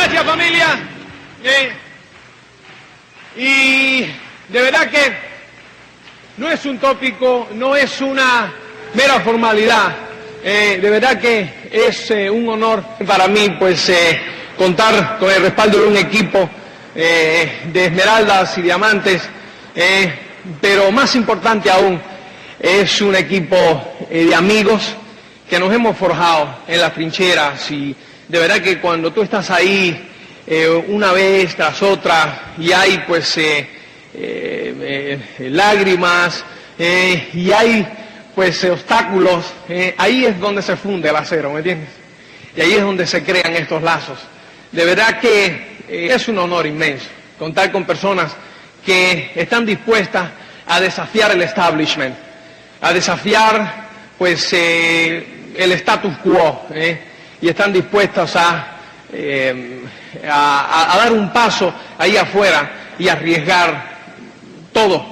Gracias, familia. Y de verdad que no es un tópico, no es una mera formalidad. De verdad que es un honor para mí, pues, contar con el respaldo de un equipo de esmeraldas y diamantes, pero más importante aún, es un equipo de amigos que nos hemos forjado en las trincheras, y de verdad que cuando tú estás ahí una vez tras otra y hay pues lágrimas y hay pues obstáculos, ahí es donde se funde el acero, ¿me entiendes? Y ahí es donde se crean estos lazos. De verdad que es un honor inmenso contar con personas que están dispuestas a desafiar el establishment, a desafiar pues el status quo, y están dispuestas a dar un paso ahí afuera y arriesgar todo,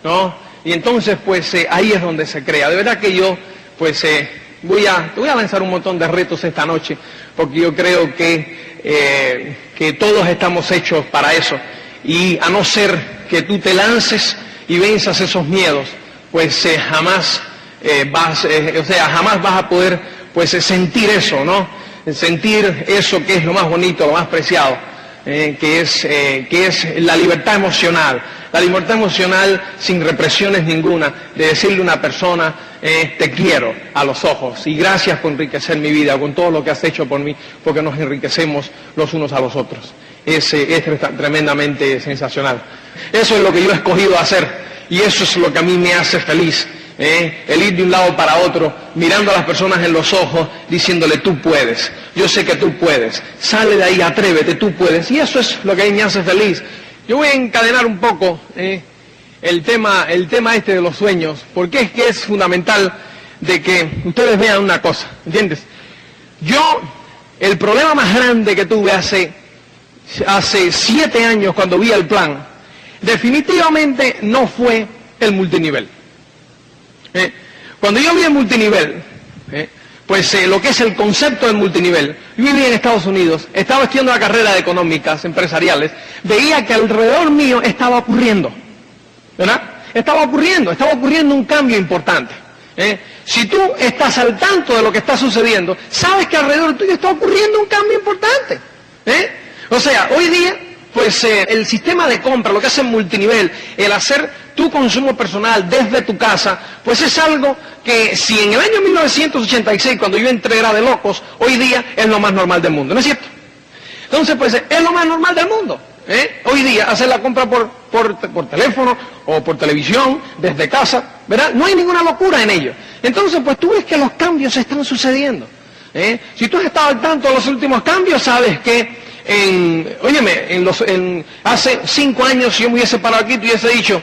¿no? Y entonces pues ahí es donde se crea. De verdad que yo pues te voy a lanzar un montón de retos esta noche, porque yo creo que todos estamos hechos para eso, y a no ser que tú te lances y venzas esos miedos, pues jamás jamás vas a poder pues sentir eso, ¿no? Sentir eso que es lo más bonito, lo más preciado, que es la libertad emocional sin represiones ninguna, de decirle a una persona, te quiero a los ojos y gracias por enriquecer mi vida con todo lo que has hecho por mí, porque nos enriquecemos los unos a los otros. Es tremendamente sensacional. Eso es lo que yo he escogido hacer, y eso es lo que a mí me hace feliz. El ir de un lado para otro, mirando a las personas en los ojos, diciéndole, tú puedes, yo sé que tú puedes, sale de ahí, atrévete, tú puedes, y eso es lo que a mí me hace feliz. Yo voy a encadenar un poco el tema este de los sueños, porque es que es fundamental de que ustedes vean una cosa, ¿entiendes? El problema más grande que tuve hace 7 años cuando vi el plan, definitivamente no fue el multinivel. Cuando yo vi el multinivel, lo que es el concepto del multinivel, yo vivía en Estados Unidos, estaba estudiando la carrera de económicas empresariales, veía que alrededor mío estaba ocurriendo, ¿verdad? Estaba ocurriendo un cambio importante. Si tú estás al tanto de lo que está sucediendo, sabes que alrededor tuyo está ocurriendo un cambio importante. O sea, hoy día, pues el sistema de compra, lo que hace el multinivel, el hacer tu consumo personal desde tu casa, pues es algo que si en el año 1986, cuando yo entré, era de locos, hoy día es lo más normal del mundo, ¿no es cierto? Entonces, pues es lo más normal del mundo. Hoy día hacer la compra por teléfono o por televisión, desde casa, ¿verdad? No hay ninguna locura en ello. Entonces, pues tú ves que los cambios están sucediendo. Si tú has estado al tanto de los últimos cambios, sabes que hace 5 años, si yo me hubiese parado aquí, te hubiese dicho,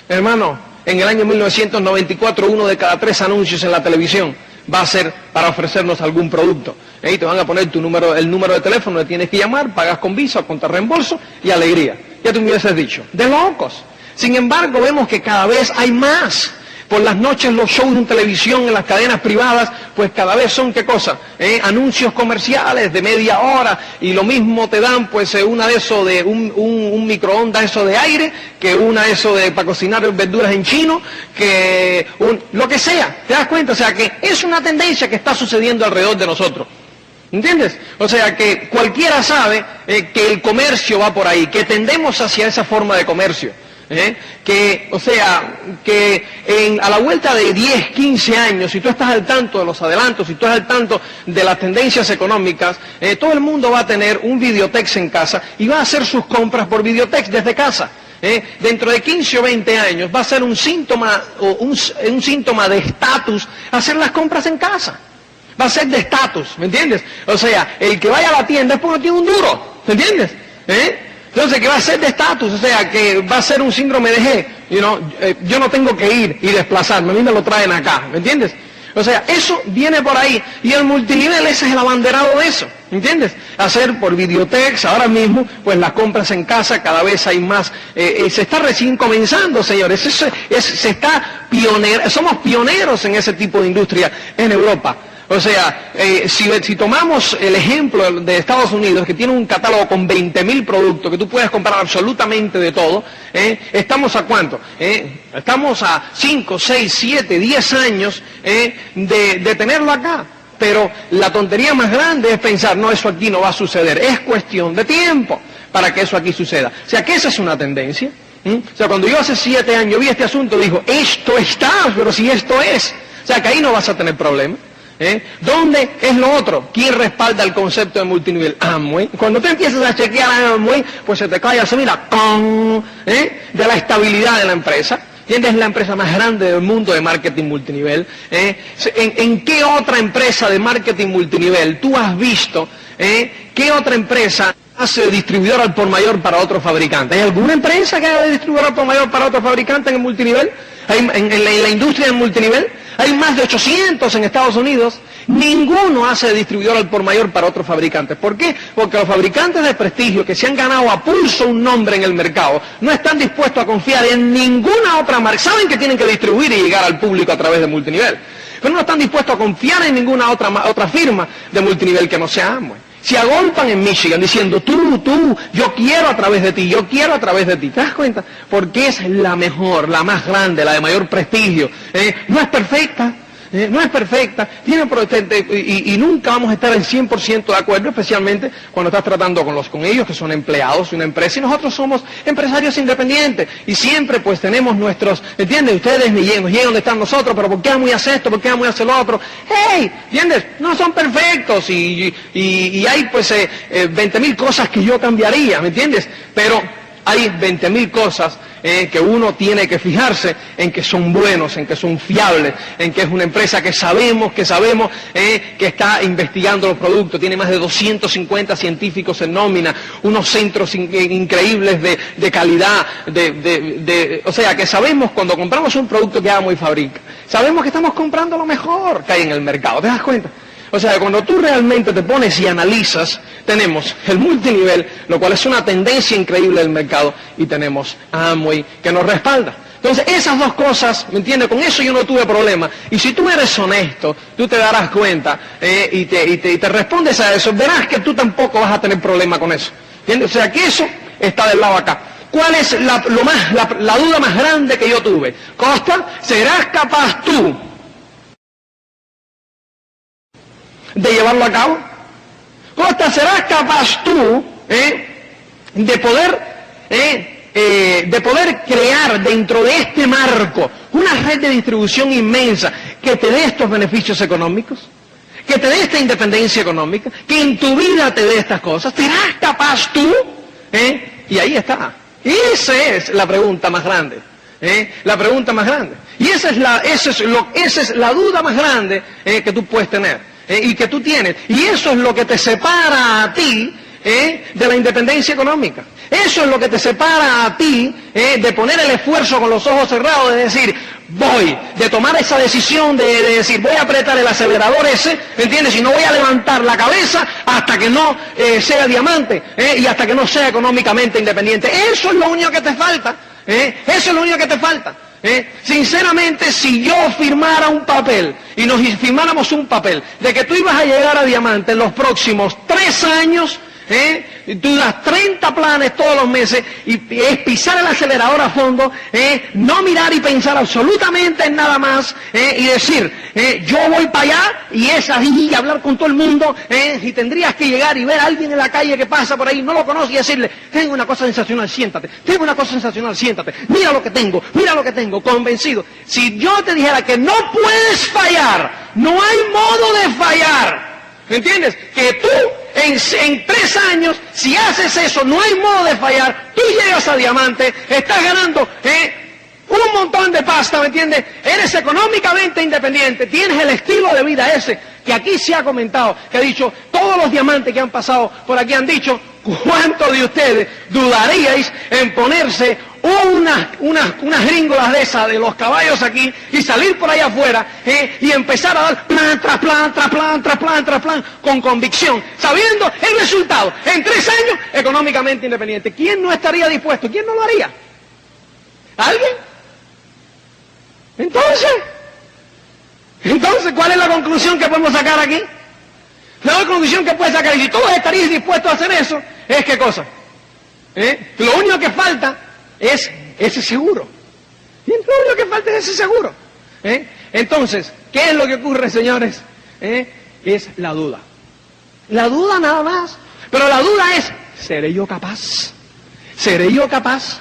hermano, en el año 1994, 1 de cada 3 anuncios en la televisión va a ser para ofrecernos algún producto. Y te van a poner el número de teléfono, le tienes que llamar, pagas con Visa, contra reembolso y alegría. Ya tú me hubieses dicho, de locos. Sin embargo, vemos que cada vez hay más. Por las noches los shows en televisión, en las cadenas privadas, pues cada vez son, ¿qué cosa? Anuncios comerciales de media hora, y lo mismo te dan pues una de eso de un microondas eso de aire, que una eso de para cocinar verduras en chino, que lo que sea, ¿te das cuenta? O sea que es una tendencia que está sucediendo alrededor de nosotros. ¿Entiendes? O sea que cualquiera sabe que el comercio va por ahí, que tendemos hacia esa forma de comercio. A la vuelta de 10, 15 años, si tú estás al tanto de los adelantos, si tú estás al tanto de las tendencias económicas, todo el mundo va a tener un videotex en casa y va a hacer sus compras por videotex desde casa. Dentro de 15 o 20 años va a ser un síntoma de estatus hacer las compras en casa. Va a ser de estatus, ¿me entiendes? O sea, el que vaya a la tienda es porque tiene un duro, ¿me entiendes? Entonces, que va a ser de estatus, o sea, que va a ser un síndrome de G, yo no tengo que ir y desplazarme, a mí me lo traen acá, ¿me entiendes? O sea, eso viene por ahí, y el multinivel ese es el abanderado de eso, ¿entiendes? Hacer por videotex, ahora mismo, pues las compras en casa, cada vez hay más, se está recién comenzando, señores, somos pioneros en ese tipo de industria en Europa. O sea, si tomamos el ejemplo de Estados Unidos, que tiene un catálogo con 20.000 productos, que tú puedes comprar absolutamente de todo, ¿estamos a cuánto? Estamos a 5, 6, 7, 10 años de tenerlo acá. Pero la tontería más grande es pensar, no, eso aquí no va a suceder. Es cuestión de tiempo para que eso aquí suceda. O sea, que esa es una tendencia. O sea, cuando yo hace 7 años vi este asunto, digo, esto está, pero si esto es. O sea, que ahí no vas a tener problema. ¿Dónde es lo otro? ¿Quién respalda el concepto de multinivel? Amway. Cuando tú empiezas a chequear a Amway, pues se te cae así, mira, de la estabilidad de la empresa. ¿Entiendes? Es la empresa más grande del mundo de marketing multinivel. ¿En qué otra empresa de marketing multinivel tú has visto qué otra empresa hace distribuidor al por mayor para otro fabricante? ¿Hay alguna empresa que haga distribuidor al por mayor para otro fabricante en el multinivel? ¿En la industria del multinivel? Hay más de 800 en Estados Unidos. Ninguno hace de distribuidor al por mayor para otros fabricantes. ¿Por qué? Porque los fabricantes de prestigio que se han ganado a pulso un nombre en el mercado no están dispuestos a confiar en ninguna otra marca. Saben que tienen que distribuir y llegar al público a través de multinivel, pero no están dispuestos a confiar en ninguna otra firma de multinivel que no sea Amway. Se agolpan en Michigan diciendo, tú, yo quiero a través de ti, yo quiero a través de ti. ¿Te das cuenta? Porque es la mejor, la más grande, la de mayor prestigio. No es perfecta. No es perfecta, y nunca vamos a estar al 100% de acuerdo, especialmente cuando estás tratando con ellos, que son empleados de una empresa, y nosotros somos empresarios independientes, y siempre pues tenemos nuestros, ¿entiendes? Ustedes nos llegan donde están nosotros, pero ¿por qué Amway hace esto? ¿Por qué Amway hace lo otro? ¡Hey! ¿Entiendes? No son perfectos, y hay pues 20.000 cosas que yo cambiaría, ¿me entiendes? Pero hay 20.000 cosas que uno tiene que fijarse en que son buenos, en que son fiables, en que es una empresa que sabemos que está investigando los productos, tiene más de 250 científicos en nómina, unos centros increíbles de calidad, o sea, que sabemos cuando compramos un producto que Amway fabrica, sabemos que estamos comprando lo mejor que hay en el mercado, ¿te das cuenta? O sea, cuando tú realmente te pones y analizas, tenemos el multinivel, lo cual es una tendencia increíble del mercado, y tenemos a Amway que nos respalda. Entonces, esas dos cosas, ¿me entiendes? Con eso yo no tuve problema. Y si tú eres honesto, tú te darás cuenta y te respondes a eso, verás que tú tampoco vas a tener problema con eso. ¿Entiendes? O sea, que eso está del lado acá. ¿Cuál es la duda más grande que yo tuve? Costa, ¿serás capaz tú de llevarlo a cabo? Costa, ¿serás capaz tú de poder crear dentro de este marco una red de distribución inmensa que te dé estos beneficios económicos, que te dé esta independencia económica, que en tu vida te dé estas cosas? ¿Serás capaz tú? Y ahí está. Esa es la pregunta más grande. La pregunta más grande. Y esa es la duda más grande que tú puedes tener. Y que tú tienes, y eso es lo que te separa a ti de la independencia económica. Eso es lo que te separa a ti de poner el esfuerzo con los ojos cerrados, de decir, de tomar esa decisión de decir, voy a apretar el acelerador ese, ¿entiendes? Y no voy a levantar la cabeza hasta que no sea diamante, y hasta que no sea económicamente independiente. Eso es lo único que te falta, eso es lo único que te falta. Sinceramente, si yo firmara un papel y nos firmáramos un papel de que tú ibas a llegar a diamante en los próximos 3 años, tú das 30 planes todos los meses y es pisar el acelerador a fondo, no mirar y pensar absolutamente en nada más, y decir, yo voy para allá, y es ahí, y hablar con todo el mundo, y tendrías que llegar y ver a alguien en la calle que pasa por ahí, no lo conoce, y decirle, tengo una cosa sensacional, siéntate, tengo una cosa sensacional, siéntate, mira lo que tengo, convencido. Si yo te dijera que no puedes fallar, no hay modo de fallar, ¿entiendes? Que tú en 3 años, si haces eso, no hay modo de fallar, tú llegas a diamante, estás ganando un montón de pasta, ¿me entiendes? Eres económicamente independiente, tienes el estilo de vida ese, que aquí se ha comentado, que ha dicho, todos los diamantes que han pasado por aquí han dicho, ¿cuántos de ustedes dudaríais en ponerse unas gringolas de esas, de los caballos aquí, y salir por ahí afuera, y empezar a dar plan tras plan, tras plan, tras plan, tras plan, con convicción, sabiendo el resultado, en 3 años, económicamente independiente? ¿Quién no estaría dispuesto? ¿Quién no lo haría? ¿Alguien? Entonces, Entonces, ¿cuál es la conclusión que podemos sacar aquí? La conclusión que puedes sacar, y si todos estarías dispuestos a hacer eso, es ¿qué cosa? Lo único que falta es ese seguro. Y lo único que falta es ese seguro. Entonces, ¿qué es lo que ocurre, señores? Es la duda. La duda nada más. Pero la duda es, ¿seré yo capaz? ¿Seré yo capaz?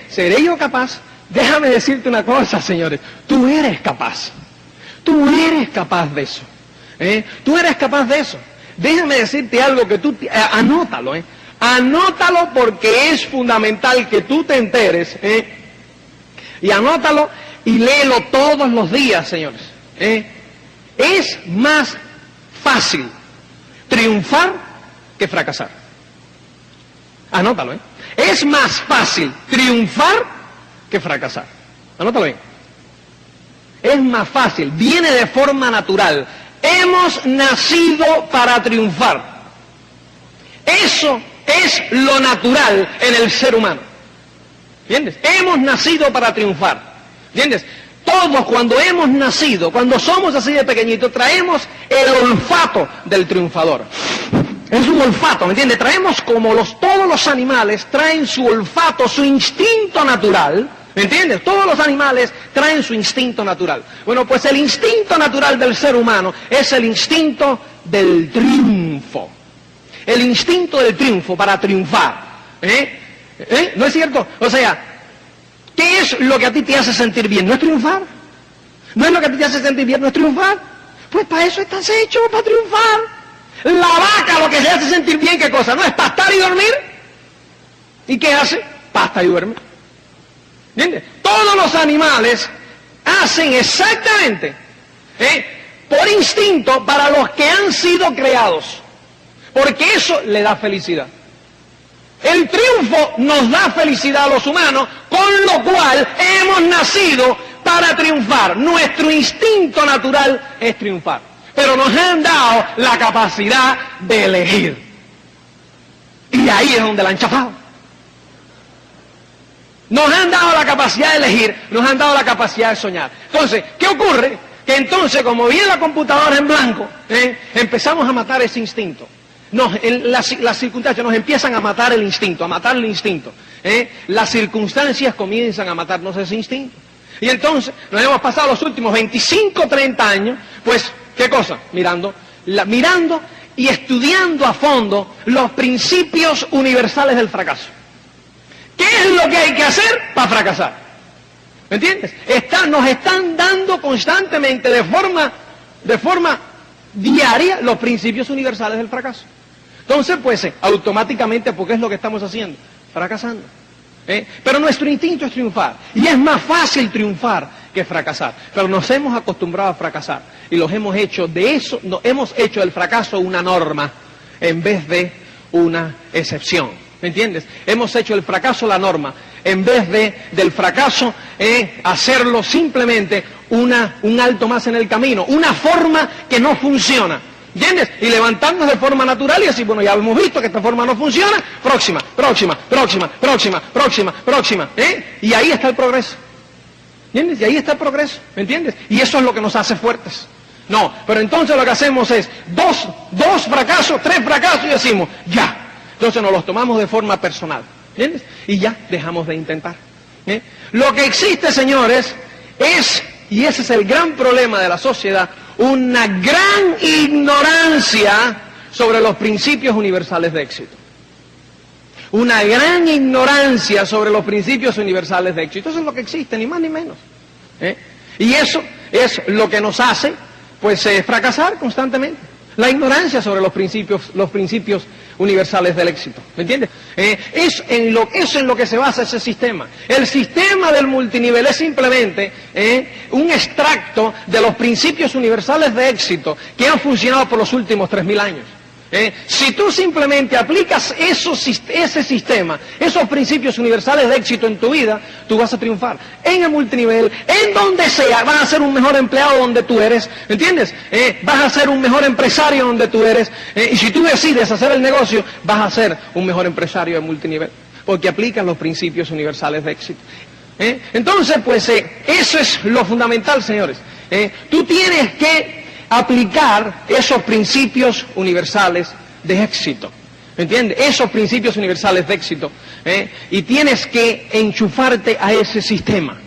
¿Seré yo capaz? Déjame decirte una cosa, señores. Tú eres capaz. Tú eres capaz de eso. Tú eres capaz de eso. Déjame decirte algo que tú... anótalo, Anótalo porque es fundamental que tú te enteres. Y anótalo y léelo todos los días, señores. Es más fácil triunfar que fracasar. Anótalo, Es más fácil triunfar que fracasar. Anótalo bien. Es más fácil, viene de forma natural. Hemos nacido para triunfar. Eso es lo natural en el ser humano. ¿Entiendes? Hemos nacido para triunfar. ¿Entiendes? Todos cuando hemos nacido, cuando somos así de pequeñitos, traemos el olfato del triunfador. Es un olfato, ¿me entiendes? Traemos como todos los animales traen su olfato, su instinto natural. ¿Me entiendes? Todos los animales traen su instinto natural. Bueno, pues el instinto natural del ser humano es el instinto del triunfo. El instinto del triunfo para triunfar. ¿No es cierto? O sea, ¿qué es lo que a ti te hace sentir bien? ¿No es triunfar? ¿No es lo que a ti te hace sentir bien? ¿No es triunfar? Pues para eso estás hecho, para triunfar. La vaca lo que se hace sentir bien, ¿qué cosa? ¿No es pastar y dormir? ¿Y qué hace? Pasta y duerme. ¿Entiendes? Todos los animales hacen exactamente, por instinto, para los que han sido creados. Porque eso le da felicidad. El triunfo nos da felicidad a los humanos, con lo cual hemos nacido para triunfar. Nuestro instinto natural es triunfar. Pero nos han dado la capacidad de elegir. Y ahí es donde la han chafado. Nos han dado la capacidad de elegir, nos han dado la capacidad de soñar. Entonces, ¿qué ocurre? Que entonces, como viene la computadora en blanco, empezamos a matar ese instinto. Las circunstancias nos empiezan a matar el instinto, a matar el instinto. Las circunstancias comienzan a matarnos ese instinto. Y entonces, nos hemos pasado los últimos 25, 30 años, pues, ¿qué cosa? Mirando y estudiando a fondo los principios universales del fracaso. ¿Qué es lo que hay que hacer para fracasar? ¿Me entiendes? Nos están dando constantemente, de forma diaria, los principios universales del fracaso. Entonces, pues, automáticamente, ¿por qué es lo que estamos haciendo? Fracasando. Pero nuestro instinto es triunfar. Y es más fácil triunfar que fracasar. Pero nos hemos acostumbrado a fracasar. Y hemos hecho del fracaso una norma en vez de una excepción. ¿Me entiendes? Hemos hecho el fracaso la norma, en vez del fracaso hacerlo simplemente un alto más en el camino, una forma que no funciona. ¿Entiendes? Y levantarnos de forma natural y así, bueno, ya hemos visto que esta forma no funciona, próxima. Y ahí está el progreso. ¿Entiendes? Y ahí está el progreso, ¿me entiendes? Y eso es lo que nos hace fuertes. No, pero entonces lo que hacemos es dos fracasos, 3 fracasos y decimos, ya. Entonces nos los tomamos de forma personal, ¿entiendes? Y ya dejamos de intentar. Lo que existe, señores, y ese es el gran problema de la sociedad, una gran ignorancia sobre los principios universales de éxito. Una gran ignorancia sobre los principios universales de éxito. Eso es lo que existe, ni más ni menos. Y eso es lo que nos hace, pues, fracasar constantemente. La ignorancia sobre los principios universales del éxito. ¿Me entiendes? Eso en lo que se basa ese sistema. El sistema del multinivel es simplemente un extracto de los principios universales de éxito que han funcionado por los últimos 3.000 años. Si tú simplemente aplicas ese sistema, esos principios universales de éxito en tu vida, tú vas a triunfar. En el multinivel, en donde sea, vas a ser un mejor empleado donde tú eres, ¿entiendes? Vas a ser un mejor empresario donde tú eres, y si tú decides hacer el negocio, vas a ser un mejor empresario de multinivel, porque aplicas los principios universales de éxito. Entonces, pues, eso es lo fundamental, señores. Tú tienes que aplicar esos principios universales de éxito. ¿Entiendes? Esos principios universales de éxito. Y tienes que enchufarte a ese sistema.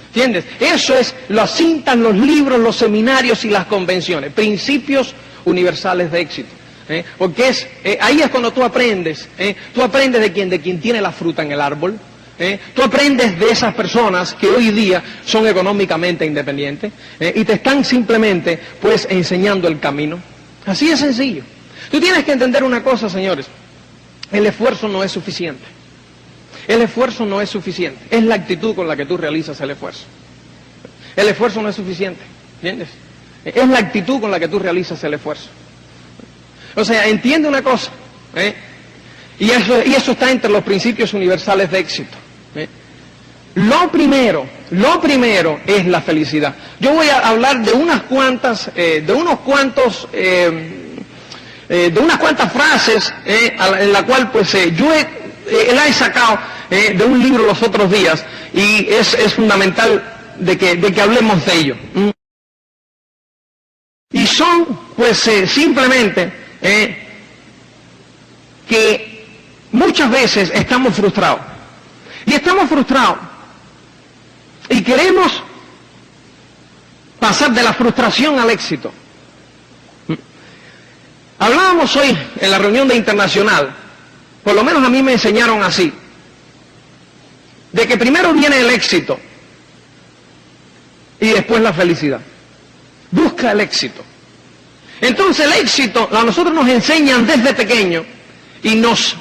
¿Entiendes? Eso es, lo asintan los libros, los seminarios y las convenciones. Principios universales de éxito. Porque ahí es cuando tú aprendes. Tú aprendes de quien tiene la fruta en el árbol. Tú aprendes de esas personas que hoy día son económicamente independientes y te están simplemente pues enseñando el camino. Así de sencillo. Tú tienes que entender una cosa, señores. El esfuerzo no es suficiente. El esfuerzo no es suficiente. Es la actitud con la que tú realizas el esfuerzo. El esfuerzo no es suficiente. ¿Entiendes? Es la actitud con la que tú realizas el esfuerzo. O sea, entiende una cosa. Y eso está entre los principios universales de éxito. Lo primero es la felicidad. Yo voy a hablar de unas cuantas frases en la cual pues yo la he sacado de un libro los otros días y es fundamental de que hablemos de ello. Y son pues simplemente que muchas veces estamos frustrados. Y estamos frustrados y queremos pasar de la frustración al éxito. Hablábamos hoy en la reunión de Internacional, por lo menos a mí me enseñaron así, de que primero viene el éxito y después la felicidad. Busca el éxito. Entonces el éxito, a nosotros nos enseñan desde pequeño y nos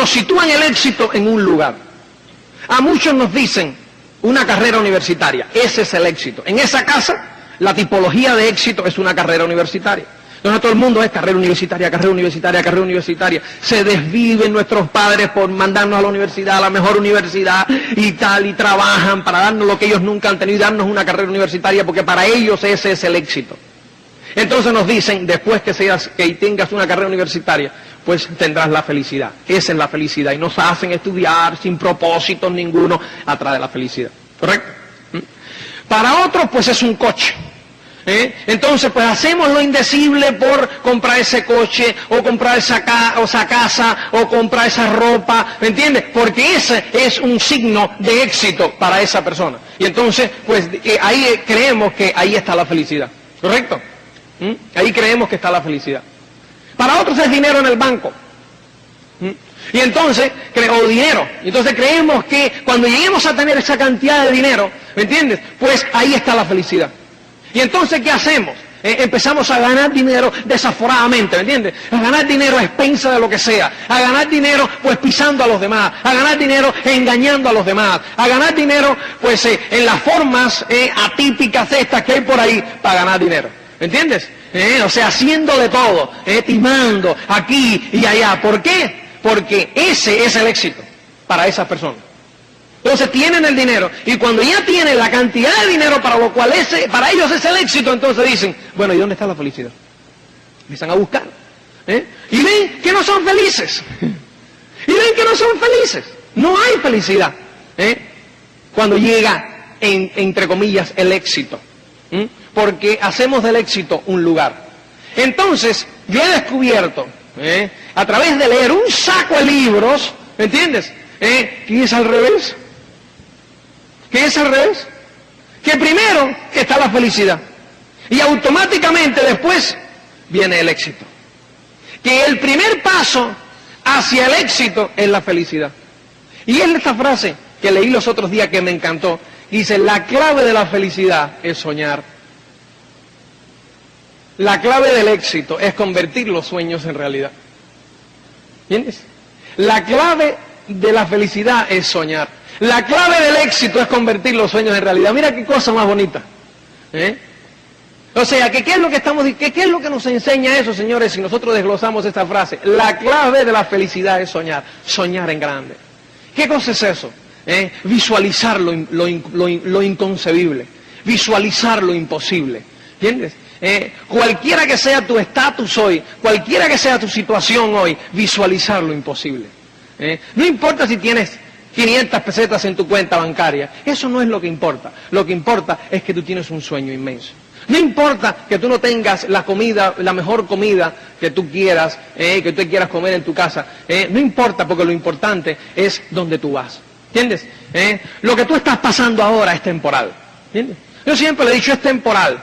sitúan el éxito en un lugar. A muchos nos dicen una carrera universitaria, ese es el éxito. En esa casa, la tipología de éxito es una carrera universitaria. Entonces todo el mundo es carrera universitaria, carrera universitaria, carrera universitaria. Se desviven nuestros padres por mandarnos a la universidad, a la mejor universidad y tal, y trabajan para darnos lo que ellos nunca han tenido y darnos una carrera universitaria, porque para ellos ese es el éxito. Entonces nos dicen, después que tengas una carrera universitaria, pues tendrás la felicidad. Esa es la felicidad. Y nos hacen estudiar sin propósito ninguno atrás de la felicidad. ¿Correcto? Para otros, pues es un coche. Entonces, pues hacemos lo indecible por comprar ese coche, o comprar esa casa, o comprar esa ropa, ¿me entiendes? Porque ese es un signo de éxito para esa persona. Y entonces, pues ahí creemos que ahí está la felicidad. ¿Correcto? Ahí creemos que está la felicidad. Para otros es dinero en el banco. Y entonces, o dinero. Entonces creemos que cuando lleguemos a tener esa cantidad de dinero, ¿me entiendes? Pues ahí está la felicidad. Y entonces, ¿qué hacemos? Empezamos a ganar dinero desaforadamente, ¿me entiendes? A ganar dinero a expensa de lo que sea. A ganar dinero, pues pisando a los demás. A ganar dinero engañando a los demás. A ganar dinero, pues en las formas atípicas estas que hay por ahí para ganar dinero. ¿Me entiendes? O sea, haciendo de todo, timando aquí y allá. ¿Por qué? Porque ese es el éxito para esas personas. Entonces tienen el dinero, y cuando ya tienen la cantidad de dinero para lo cual para ellos es el éxito, entonces dicen, bueno, ¿y dónde está la felicidad? Empiezan a buscar. Y ven que no son felices. Y ven que no son felices. No hay felicidad. Cuando llega, entre comillas, el éxito. Porque hacemos del éxito un lugar. Entonces, yo he descubierto, a través de leer un saco de libros, ¿me entiendes? Que es al revés. ¿Qué es al revés? Que primero está la felicidad. Y automáticamente después viene el éxito. Que el primer paso hacia el éxito es la felicidad. Y es esta frase que leí los otros días que me encantó. Dice, la clave de la felicidad es soñar. La clave del éxito es convertir los sueños en realidad. ¿Entiendes? La clave de la felicidad es soñar. La clave del éxito es convertir los sueños en realidad. Mira qué cosa más bonita. O sea, ¿qué es lo que qué es lo que nos enseña eso, señores, si nosotros desglosamos esta frase? La clave de la felicidad es soñar. Soñar en grande. ¿Qué cosa es eso? Visualizar lo inconcebible. Visualizar lo imposible. ¿Entiendes? Cualquiera que sea tu estatus hoy, cualquiera que sea tu situación hoy, visualizar lo imposible. No importa si tienes 500 pesetas en tu cuenta bancaria. Eso no es lo que importa. Lo que importa es que tú tienes un sueño inmenso. No importa que tú no tengas la comida, la mejor comida que tú quieras, que tú quieras comer en tu casa. No importa, porque lo importante es donde tú vas. ¿Entiendes? Lo que tú estás pasando ahora es temporal. ¿Entiendes? Yo siempre le he dicho, es temporal.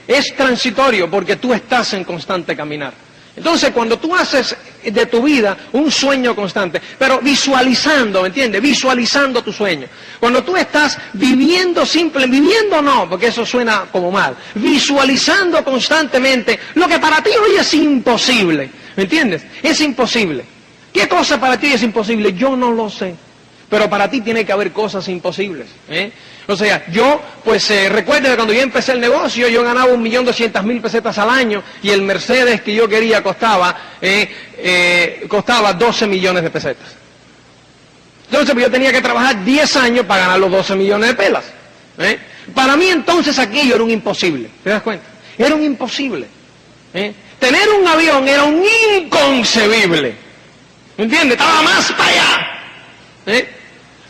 Es transitorio porque tú estás en constante caminar. Entonces, cuando tú haces de tu vida un sueño constante, pero visualizando, ¿me entiendes? Visualizando tu sueño. Cuando tú estás viviendo viviendo no, porque eso suena como mal, visualizando constantemente lo que para ti hoy es imposible, ¿me entiendes? Es imposible. ¿Qué cosa para ti es imposible? Yo no lo sé. Pero para ti tiene que haber cosas imposibles. O sea, yo, pues recuerdo que cuando yo empecé el negocio, yo ganaba 1.200.000 pesetas al año y el Mercedes que yo quería costaba 12 millones de pesetas. Entonces, pues, yo tenía que trabajar 10 años para ganar los 12 millones de pelas. Para mí entonces aquello era un imposible. ¿Te das cuenta? Era un imposible. Tener un avión era un inconcebible. ¿Me entiendes? Estaba más para allá.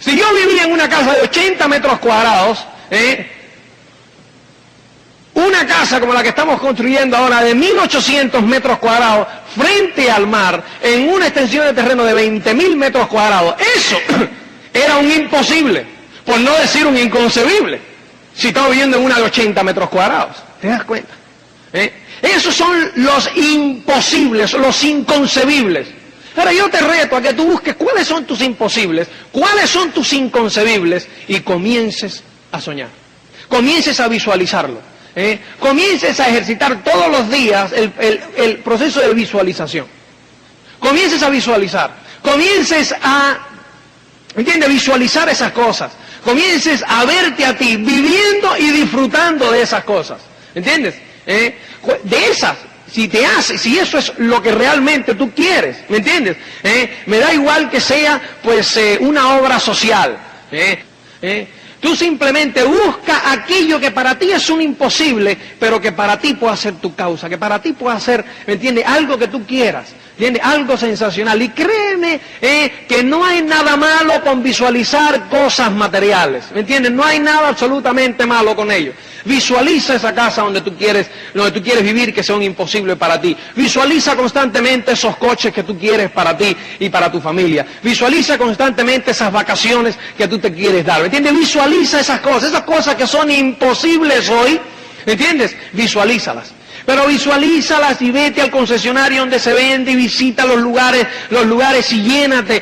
Si yo vivía en una casa de 80 metros cuadrados, una casa como la que estamos construyendo ahora de 1.800 metros cuadrados frente al mar, en una extensión de terreno de 20.000 metros cuadrados, eso era un imposible, por no decir un inconcebible, si estaba viviendo en una de 80 metros cuadrados. ¿Te das cuenta? Esos son los imposibles, los inconcebibles. Ahora yo te reto a que tú busques cuáles son tus imposibles, cuáles son tus inconcebibles y comiences a soñar. Comiences a visualizarlo. Comiences a ejercitar todos los días el proceso de visualización. Comiences a visualizar. Comiences a, ¿entiendes?, visualizar esas cosas. Comiences a verte a ti viviendo y disfrutando de esas cosas. ¿Entiendes? De esas. Si eso es lo que realmente tú quieres, ¿me entiendes? Me da igual que sea, pues, una obra social. Tú simplemente busca aquello que para ti es un imposible, pero que para ti pueda ser tu causa, que para ti pueda ser, ¿me entiendes?, algo que tú quieras, ¿entiendes?, algo sensacional. Y créeme que no hay nada malo con visualizar cosas materiales, ¿me entiendes? No hay nada absolutamente malo con ello. Visualiza esa casa donde tú quieres vivir, que son imposibles para ti. Visualiza constantemente esos coches que tú quieres para ti y para tu familia. Visualiza constantemente esas vacaciones que tú te quieres dar, ¿me entiendes? Visualiza esas cosas que son imposibles hoy, ¿me entiendes? Visualízalas. Pero visualízalas y vete al concesionario donde se vende y visita los lugares y llénate,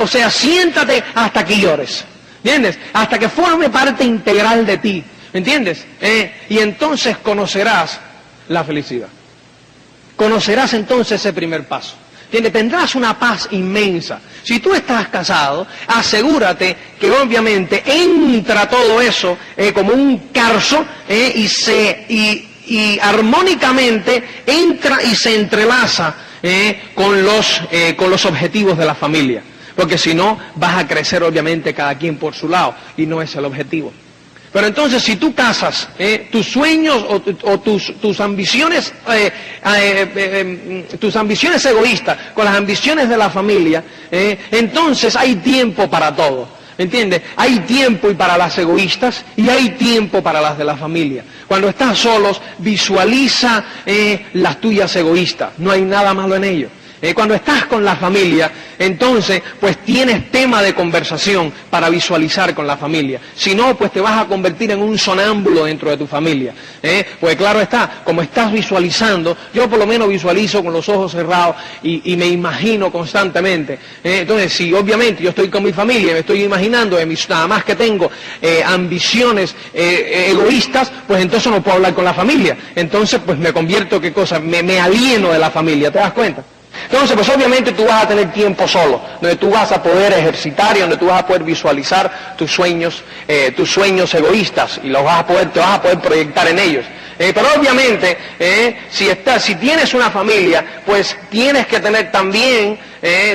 o sea, siéntate hasta que llores, ¿entiendes? Hasta que forme parte integral de ti. ¿Me entiendes? Y entonces conocerás la felicidad. Conocerás entonces ese primer paso. ¿Entiendes? Tendrás una paz inmensa. Si tú estás casado, asegúrate que obviamente entra todo eso como un carzo y armónicamente entra y se entrelaza con los objetivos de la familia. Porque si no, vas a crecer obviamente cada quien por su lado y no es el objetivo. Pero entonces, si tú casas tus sueños o tus ambiciones egoístas con las ambiciones de la familia, entonces hay tiempo para todo. ¿Entiendes? Hay tiempo y para las egoístas y hay tiempo para las de la familia. Cuando estás solos, visualiza las tuyas egoístas. No hay nada malo en ello. Cuando estás con la familia, entonces, pues tienes tema de conversación para visualizar con la familia. Si no, pues te vas a convertir en un sonámbulo dentro de tu familia. Pues claro está, como estás visualizando, yo por lo menos visualizo con los ojos cerrados y me imagino constantemente. Entonces, si obviamente yo estoy con mi familia y me estoy imaginando, nada más que tengo ambiciones egoístas, pues entonces no puedo hablar con la familia. Entonces, pues me convierto, ¿qué cosa? Me alieno de la familia, ¿te das cuenta? Entonces, pues obviamente tú vas a tener tiempo solo, donde tú vas a poder ejercitar y donde tú vas a poder visualizar tus sueños egoístas y te vas a poder proyectar en ellos. Pero obviamente, si tienes una familia, pues tienes que tener también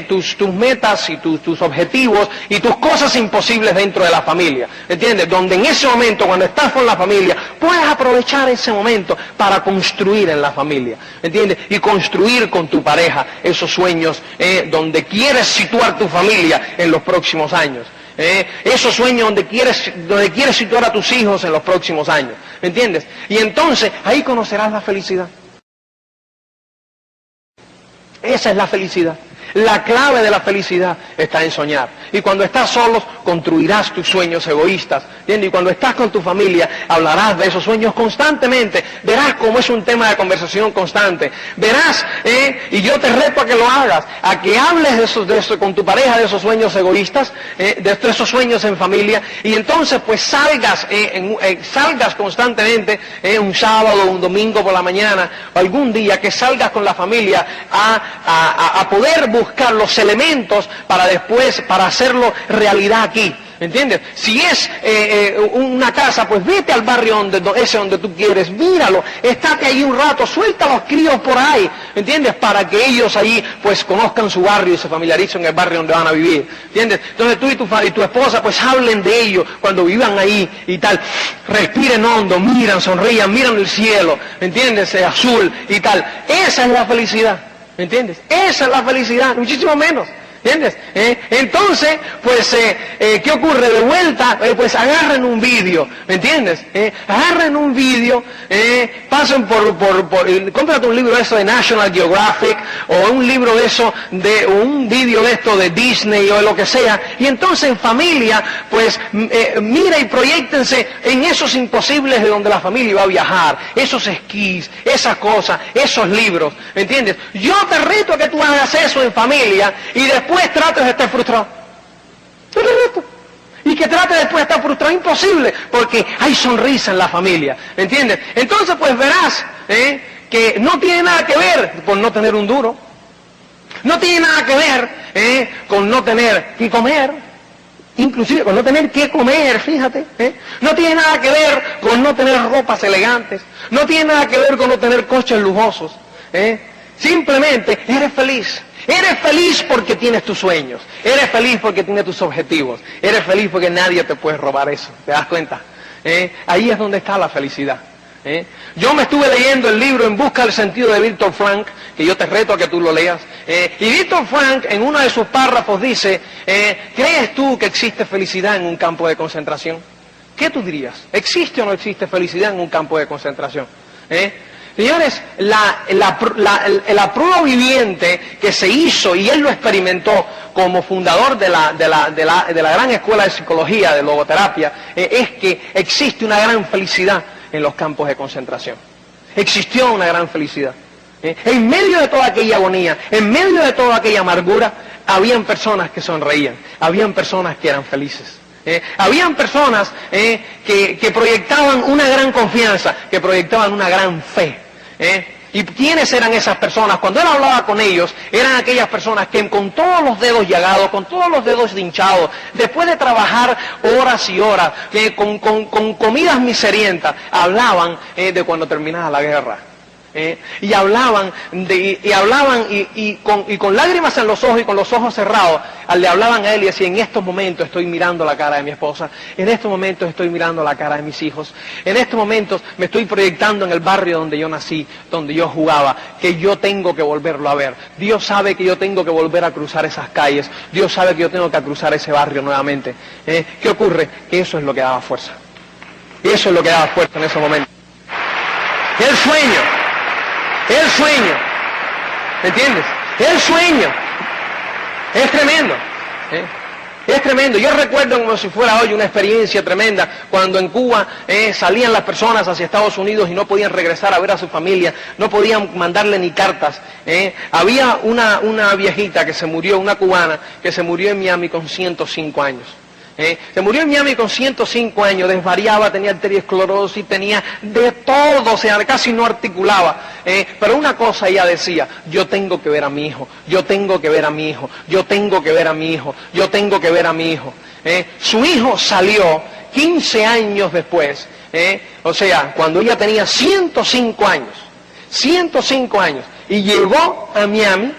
tus metas y tus objetivos y tus cosas imposibles dentro de la familia, ¿entiendes? Donde en ese momento, cuando estás con la familia, puedes aprovechar ese momento para construir en la familia, ¿entiendes? Y construir con tu pareja esos sueños donde quieres situar tu familia en los próximos años. Esos sueños donde quieres situar a tus hijos en los próximos años, ¿me entiendes? Y entonces ahí conocerás la felicidad. Esa es la felicidad. La clave de la felicidad está en soñar. Y cuando estás solo, construirás tus sueños egoístas, ¿entiendes? Y cuando estás con tu familia, hablarás de esos sueños constantemente. Verás cómo es un tema de conversación constante. Verás, y yo te reto a que lo hagas, a que hables de eso con tu pareja, de esos sueños egoístas, de esos sueños en familia, y entonces pues salgas constantemente, un sábado, un domingo por la mañana, o algún día que salgas con la familia a poder buscar los elementos para después, para hacerlo realidad aquí, ¿entiendes? Si es una casa, pues vete al barrio donde tú quieres, míralo, estate ahí un rato, suelta a los críos por ahí, ¿entiendes? Para que ellos ahí pues conozcan su barrio y se familiaricen en el barrio donde van a vivir, ¿entiendes? Entonces tú y tu esposa pues hablen de ellos cuando vivan ahí y tal, respiren hondo, miran, sonrían, miran el cielo, ¿entiendes? Azul y tal. Esa es la felicidad, ¿me entiendes? Esa es la felicidad, muchísimo menos, ¿entiendes? Entonces, pues, ¿qué ocurre? De vuelta, pues agarren un vídeo, ¿me entiendes? Agarren un vídeo, pasen cómprate un libro de eso de National Geographic, o un libro de eso, o un vídeo de esto de Disney, o de lo que sea, y entonces en familia, pues, mira y proyéctense en esos imposibles de donde la familia va a viajar, esos esquís, esas cosas, esos libros, ¿me entiendes? Yo te reto a que tú hagas eso en familia, y después trates de estar frustrado. Yo te reto. Y que trates después de estar frustrado, imposible, porque hay sonrisa en la familia, ¿entiendes? Entonces pues verás que no tiene nada que ver con no tener un duro, no tiene nada que ver con no tener que comer, inclusive con no tener que comer, fíjate, no tiene nada que ver con no tener ropas elegantes, no tiene nada que ver con no tener coches lujosos, simplemente eres feliz. Eres feliz porque tienes tus sueños, eres feliz porque tienes tus objetivos, eres feliz porque nadie te puede robar eso, ¿te das cuenta? Ahí es donde está la felicidad. Yo me estuve leyendo el libro En busca del sentido de Viktor Frankl, que yo te reto a que tú lo leas, y Viktor Frankl en uno de sus párrafos dice, ¿crees tú que existe felicidad en un campo de concentración? ¿Qué tú dirías? ¿Existe o no existe felicidad en un campo de concentración? Señores, la prueba viviente que se hizo, y él lo experimentó como fundador de la gran escuela de psicología, de logoterapia, es que existe una gran felicidad en los campos de concentración. Existió una gran felicidad. En medio de toda aquella agonía, en medio de toda aquella amargura, habían personas que sonreían, habían personas que eran felices. Habían personas que proyectaban una gran confianza, que proyectaban una gran fe. ¿Y quiénes eran esas personas? Cuando él hablaba con ellos, eran aquellas personas que con todos los dedos llagados, con todos los dedos hinchados, después de trabajar horas y horas, con comidas miserientas, hablaban de cuando terminaba la guerra. Y hablaban con lágrimas en los ojos y con los ojos cerrados, le hablaban a él y decían, en estos momentos estoy mirando la cara de mi esposa, en estos momentos estoy mirando la cara de mis hijos, en estos momentos me estoy proyectando en el barrio donde yo nací, donde yo jugaba, que yo tengo que volverlo a ver. Dios sabe que yo tengo que volver a cruzar esas calles, Dios sabe que yo tengo que cruzar ese barrio nuevamente. ¿Qué ocurre? Que eso es lo que daba fuerza. Eso es lo que daba fuerza en ese momento. El sueño, ¿me entiendes? El sueño es tremendo, es tremendo. Yo recuerdo como si fuera hoy una experiencia tremenda cuando en Cuba salían las personas hacia Estados Unidos y no podían regresar a ver a su familia, no podían mandarle ni cartas. Había una viejita que se murió, una cubana que se murió en Miami con 105 años. Se murió en Miami con 105 años, desvariaba, tenía arteriosclerosis, tenía de todo, o sea, casi no articulaba. Pero una cosa ella decía, yo tengo que ver a mi hijo, yo tengo que ver a mi hijo, yo tengo que ver a mi hijo, yo tengo que ver a mi hijo. Su hijo salió 15 años después o sea, cuando ella tenía 105 años, y llegó a Miami,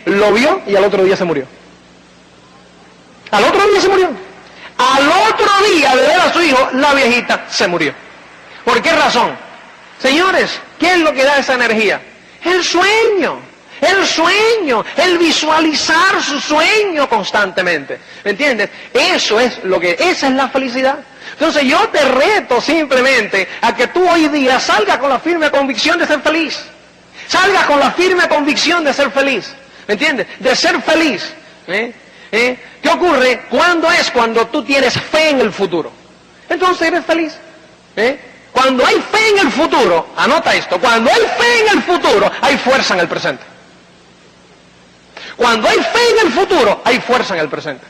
lo vio y al otro día se murió. Al otro día se murió. Al otro día de ver a su hijo, la viejita se murió. ¿Por qué razón? Señores, ¿qué es lo que da esa energía? El sueño, el visualizar su sueño constantemente. ¿Me entiendes? Esa es la felicidad. Entonces yo te reto simplemente a que tú hoy día salgas con la firme convicción de ser feliz. Salgas con la firme convicción de ser feliz. ¿Me entiendes? De ser feliz. ¿Qué ocurre? Cuando tú tienes fe en el futuro. Entonces eres feliz. Cuando hay fe en el futuro, anota esto, cuando hay fe en el futuro, hay fuerza en el presente. Cuando hay fe en el futuro, hay fuerza en el presente.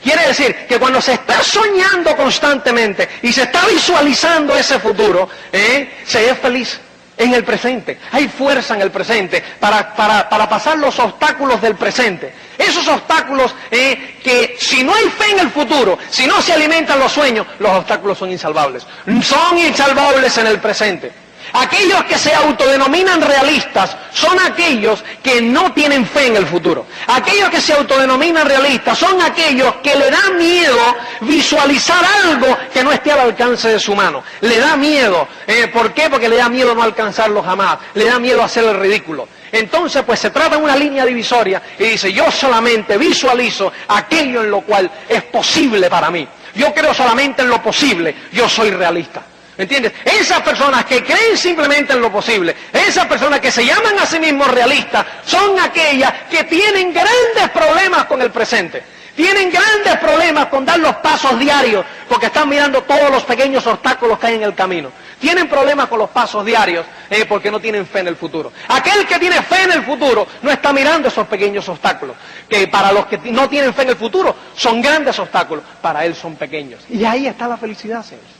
Quiere decir que cuando se está soñando constantemente y se está visualizando ese futuro, se es feliz en el presente. Hay fuerza en el presente para pasar los obstáculos del presente. Esos obstáculos que si no hay fe en el futuro, si no se alimentan los sueños, los obstáculos son insalvables. Son insalvables en el presente. Aquellos que se autodenominan realistas son aquellos que no tienen fe en el futuro. Aquellos que se autodenominan realistas son aquellos que le da miedo visualizar algo que no esté al alcance de su mano. Le da miedo. ¿Por qué? Porque le da miedo no alcanzarlo jamás. Le da miedo hacer el ridículo. Entonces, pues se trata de una línea divisoria y dice, yo solamente visualizo aquello en lo cual es posible para mí. Yo creo solamente en lo posible. Yo soy realista. ¿Me entiendes? Esas personas que creen simplemente en lo posible, esas personas que se llaman a sí mismos realistas, son aquellas que tienen grandes problemas con el presente. Tienen grandes problemas con dar los pasos diarios, porque están mirando todos los pequeños obstáculos que hay en el camino. Tienen problemas con los pasos diarios, porque no tienen fe en el futuro. Aquel que tiene fe en el futuro no está mirando esos pequeños obstáculos, que para los que no tienen fe en el futuro son grandes obstáculos, para él son pequeños. Y ahí está la felicidad, señores.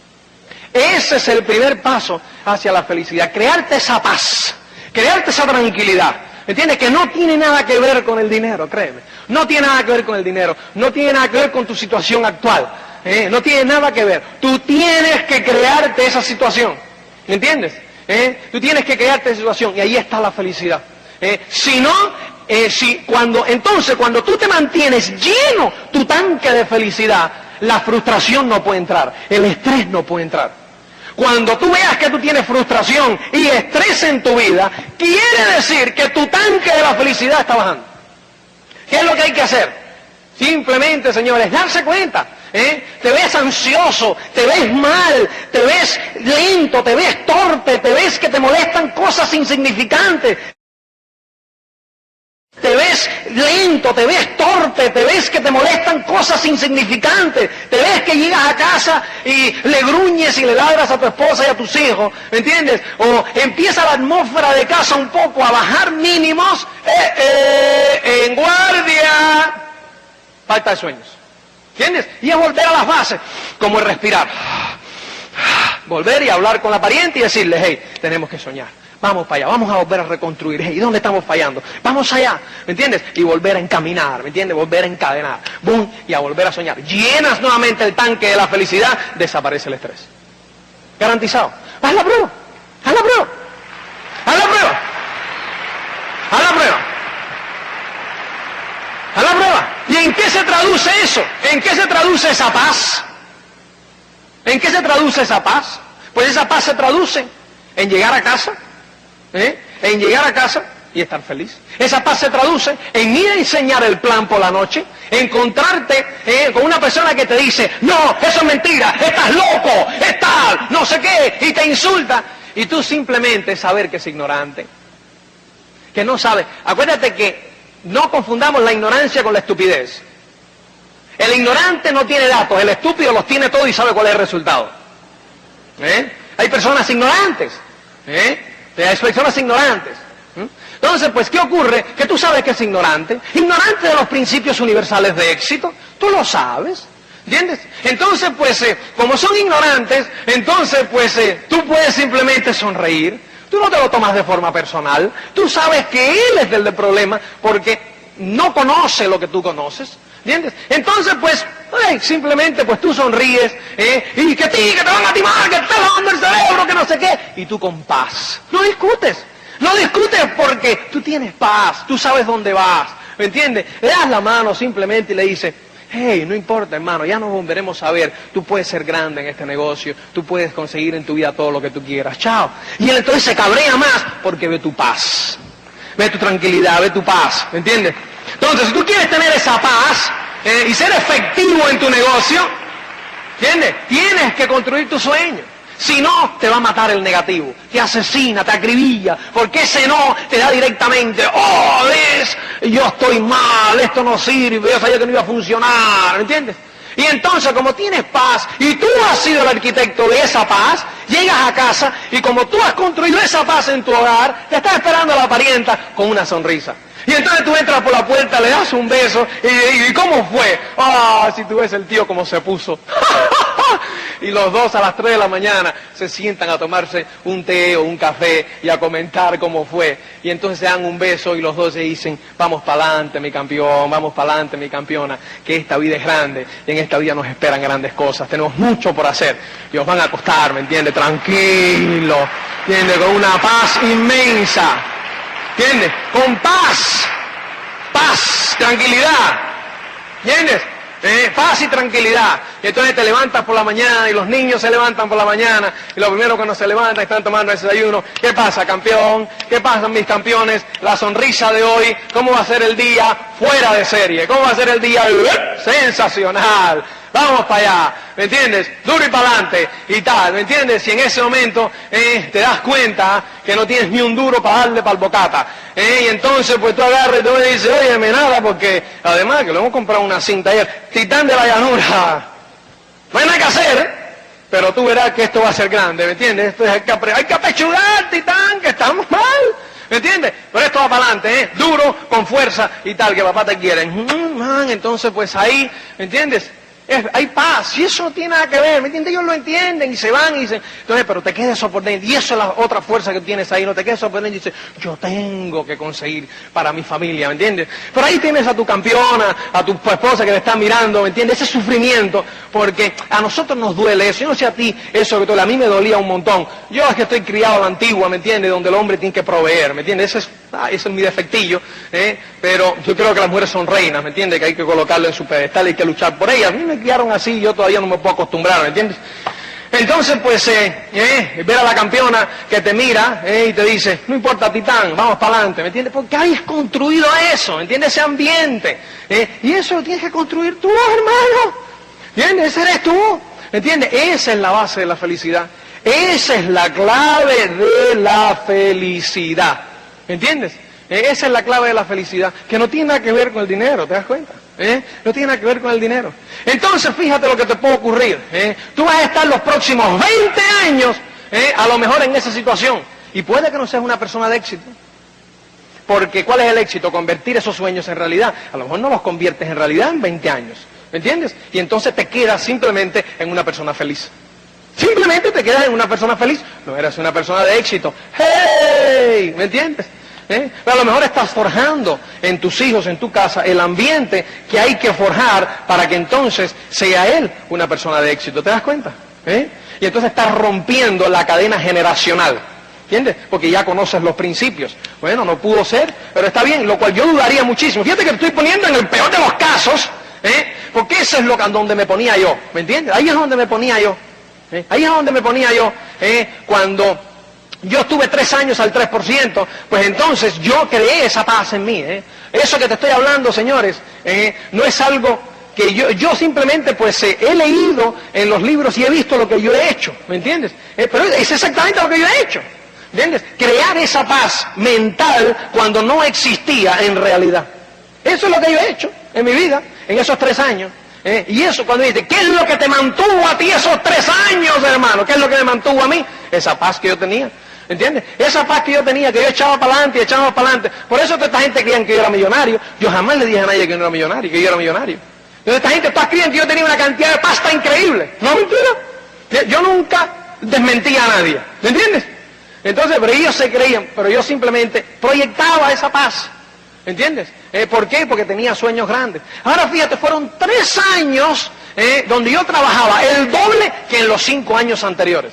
Ese es el primer paso hacia la felicidad, crearte esa paz, crearte esa tranquilidad. ¿Me entiendes? Que no tiene nada que ver con el dinero, créeme. No tiene nada que ver con el dinero, no tiene nada que ver con tu situación actual. No tiene nada que ver. Tú tienes que crearte esa situación. ¿Me entiendes? Tú tienes que crearte esa situación y ahí está la felicidad. Si no, cuando tú te mantienes lleno tu tanque de felicidad, la frustración no puede entrar, el estrés no puede entrar. Cuando tú veas que tú tienes frustración y estrés en tu vida, quiere decir que tu tanque de la felicidad está bajando. ¿Qué es lo que hay que hacer? Simplemente, señores, darse cuenta. Te ves ansioso, te ves mal, te ves lento, te ves torpe, te ves que te molestan cosas insignificantes. Te ves lento, te ves torpe, te ves que te molestan cosas insignificantes, te ves que llegas a casa y le gruñes y le ladras a tu esposa y a tus hijos, ¿me entiendes? O empieza la atmósfera de casa un poco a bajar mínimos, en guardia, falta de sueños, ¿entiendes? Y es volver a las bases, como el respirar, volver y hablar con la pariente y decirle, hey, tenemos que soñar. Vamos para allá, vamos a volver a reconstruir. ¿Y dónde estamos fallando? Vamos allá, ¿me entiendes? Y volver a encaminar, ¿me entiendes? Volver a encadenar, ¡boom! Y a volver a soñar. Llenas nuevamente el tanque de la felicidad, desaparece el estrés. Garantizado. Haz la prueba, haz la prueba, haz la prueba, haz la prueba, haz la prueba. ¿Y en qué se traduce eso? ¿En qué se traduce esa paz? ¿En qué se traduce esa paz? Pues esa paz se traduce en llegar a casa, en llegar a casa y estar feliz. Esa paz se traduce en ir a enseñar el plan por la noche, encontrarte con una persona que te dice, no, eso es mentira, estás loco, es tal, no sé qué, y te insulta. Y tú simplemente saber que es ignorante, que no sabe. Acuérdate que no confundamos la ignorancia con la estupidez. El ignorante no tiene datos, el estúpido los tiene todos y sabe cuál es el resultado. Hay personas ignorantes. Hay personas ignorantes. Entonces, pues, ¿qué ocurre? Que tú sabes que es ignorante. Ignorante de los principios universales de éxito. Tú lo sabes. ¿Entiendes? Entonces, pues, como son ignorantes, entonces, pues, tú puedes simplemente sonreír. Tú no te lo tomas de forma personal. Tú sabes que él es el del problema porque no conoce lo que tú conoces. ¿Entiendes? Entonces, pues, simplemente, pues tú sonríes, y que te van a timar, que te estás lavando el cerebro, que no sé qué, y tú con paz. No discutes porque tú tienes paz, tú sabes dónde vas, ¿me entiendes? Le das la mano simplemente y le dices, hey, no importa, hermano, ya nos volveremos a ver, tú puedes ser grande en este negocio, tú puedes conseguir en tu vida todo lo que tú quieras, chao. Y él entonces se cabrea más porque ve tu paz, ve tu tranquilidad, ve tu paz, ¿me entiendes? Entonces, si tú quieres tener esa paz y ser efectivo en tu negocio, ¿entiendes? Tienes que construir tu sueño. Si no, te va a matar el negativo, te asesina, te acribilla, porque ese no te da directamente, ves, yo estoy mal, esto no sirve, yo sabía que no iba a funcionar, ¿me entiendes? Y entonces, como tienes paz, y tú has sido el arquitecto de esa paz, llegas a casa, y como tú has construido esa paz en tu hogar, te está esperando la parienta con una sonrisa. Y entonces tú entras por la puerta, le das un beso, y ¿cómo fue? Si tú ves el tío cómo se puso. Y los dos a las 3 de la mañana se sientan a tomarse un té o un café y a comentar cómo fue. Y entonces se dan un beso y los dos se dicen, vamos para adelante mi campeón, vamos para adelante mi campeona, que esta vida es grande y en esta vida nos esperan grandes cosas, tenemos mucho por hacer. Y os van a acostar, ¿me entiendes? Tranquilo, ¿entiendes? Con una paz inmensa, ¿entiendes? Con paz, tranquilidad, ¿entiendes? Paz y tranquilidad. Y entonces te levantas por la mañana y los niños se levantan por la mañana y lo primero cuando se levantan están tomando el desayuno. ¿Qué pasa, campeón? ¿Qué pasa, mis campeones? La sonrisa de hoy, ¿cómo va a ser el día? Fuera de serie. ¿Cómo va a ser el día? Sensacional. Vamos para allá, ¿me entiendes? Duro y para adelante y tal, ¿me entiendes? Y en ese momento te das cuenta que no tienes ni un duro para darle para el bocata. Y entonces pues tú agarras y tú le dices, óyeme, nada, porque además que lo hemos comprado una cinta ayer, Titán de la Llanura, no hay nada que hacer, pero tú verás que esto va a ser grande, ¿me entiendes? Esto hay que apechugar, Titán, que estamos mal. ¿Me entiendes? Pero esto va para adelante, duro, con fuerza y tal, que papá te quiere. Entonces pues ahí, ¿me entiendes? Hay paz, y eso no tiene nada que ver, ¿me entiendes? Ellos lo entienden y se van y dicen, entonces, pero te quedes eso por dentro, y eso es la otra fuerza que tienes ahí, no te quedes eso por dentro y dices, yo tengo que conseguir para mi familia, ¿me entiendes? Pero ahí tienes a tu campeona, a tu esposa que te está mirando, ¿me entiendes? Ese sufrimiento, porque a nosotros nos duele eso, yo no sé a ti, eso que todo, a mí me dolía un montón, yo es que estoy criado a la antigua, ¿me entiendes? Donde el hombre tiene que proveer, ¿me entiendes? Ese es mi defectillo, pero yo creo que las mujeres son reinas, ¿me entiendes? Que hay que colocarlo en su pedestal y hay que luchar por ellas. A mí me criaron así, yo todavía no me puedo acostumbrar, ¿me entiendes? Entonces, pues, ver a la campeona que te mira y te dice, no importa, Titán, vamos para adelante, ¿me entiendes? Porque hayas construido eso, ¿me entiendes? Ese ambiente, y eso lo tienes que construir tú, hermano, ¿entiendes? Ese eres tú, ¿me entiendes? Esa es la base de la felicidad, esa es la clave de la felicidad, ¿me entiendes? Esa es la clave de la felicidad, que no tiene nada que ver con el dinero, ¿te das cuenta? No tiene nada que ver con el dinero. Entonces, fíjate lo que te puede ocurrir. Tú vas a estar los próximos 20 años, a lo mejor en esa situación, y puede que no seas una persona de éxito. Porque, ¿cuál es el éxito? Convertir esos sueños en realidad. A lo mejor no los conviertes en realidad en 20 años, ¿me entiendes? Y entonces te quedas simplemente en una persona feliz. Simplemente te quedas en una persona feliz, no eres una persona de éxito. ¡Hey! ¿Me entiendes? Pero a lo mejor estás forjando en tus hijos, en tu casa, el ambiente que hay que forjar para que entonces sea él una persona de éxito. ¿Te das cuenta? Y entonces estás rompiendo la cadena generacional. ¿Entiendes? Porque ya conoces los principios. Bueno, no pudo ser, pero está bien, lo cual yo dudaría muchísimo. Fíjate que estoy poniendo en el peor de los casos, porque eso es donde me ponía yo. ¿Me entiendes? Ahí es donde me ponía yo. Ahí es donde me ponía yo cuando yo estuve 3 años al 3%, pues entonces yo creé esa paz en mí. Eso que te estoy hablando, señores, no es algo que yo simplemente pues he leído en los libros y he visto lo que yo he hecho, ¿me entiendes? Pero es exactamente lo que yo he hecho, ¿entiendes? Crear esa paz mental cuando no existía en realidad. Eso es lo que yo he hecho en mi vida, en esos 3 años. Y eso cuando dice, ¿qué es lo que te mantuvo a ti esos 3 años, hermano? ¿Qué es lo que me mantuvo a mí? Esa paz que yo tenía. ¿Entiendes? Esa paz que yo tenía, que yo echaba para adelante y echábamos para adelante. Por eso esta gente creían que yo era millonario. Yo jamás le dije a nadie que no era millonario, que yo era millonario. Entonces esta gente todas creían que yo tenía una cantidad de pasta increíble. No, mentira. Yo nunca desmentía a nadie. ¿Me entiendes? Entonces, pero ellos se creían, pero yo simplemente proyectaba esa paz. ¿Entiendes? ¿Por qué? Porque tenía sueños grandes. Ahora fíjate, fueron 3 años donde yo trabajaba el doble que en los 5 años anteriores.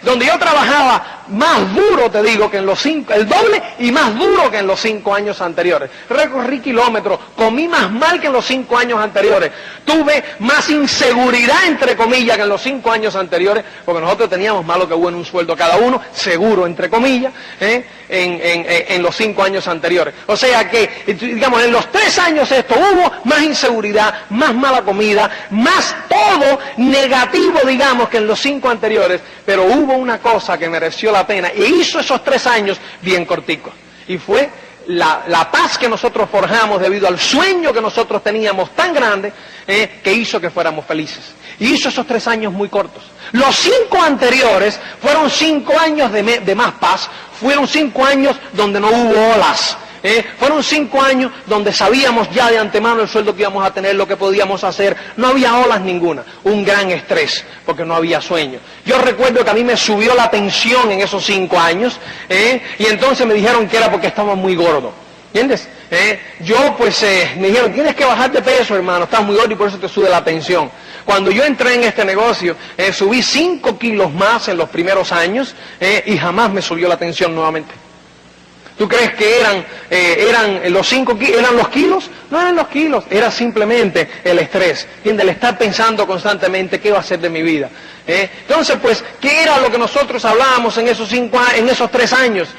Donde yo trabajaba más duro, te digo, que en los 5, el doble y más duro que en los 5 años anteriores. Recorrí kilómetros, comí más mal que en los 5 años anteriores. Tuve más inseguridad, entre comillas, que en los 5 años anteriores, porque nosotros teníamos más lo que hubo en un sueldo cada uno, seguro, entre comillas, en los 5 años anteriores. O sea que, digamos, en los 3 años esto hubo más inseguridad, más mala comida, más todo negativo, digamos, que en los 5 anteriores. Pero hubo una cosa que mereció la pena e hizo esos 3 años bien corticos. Y fue la paz que nosotros forjamos debido al sueño que nosotros teníamos tan grande que hizo que fuéramos felices. Y hizo esos 3 años muy cortos. Los 5 anteriores fueron 5 años de más paz, fueron 5 años donde no hubo olas. Fueron 5 años donde sabíamos ya de antemano el sueldo que íbamos a tener, lo que podíamos hacer, no había olas ninguna, un gran estrés, porque no había sueño. Yo recuerdo que a mí me subió la tensión en esos 5 años, y entonces me dijeron que era porque estaba muy gordo, ¿entiendes? Yo pues me dijeron, tienes que bajar de peso, hermano, estás muy gordo y por eso te sube la tensión. Cuando yo entré en este negocio, subí 5 kilos más en los primeros años, y jamás me subió la tensión nuevamente. ¿Tú crees que eran los 5 kilos, eran los kilos? No eran los kilos, era simplemente el estrés, ¿entiendes? El estar pensando constantemente qué va a hacer de mi vida. Entonces, pues, ¿qué era lo que nosotros hablábamos en esos 3 años?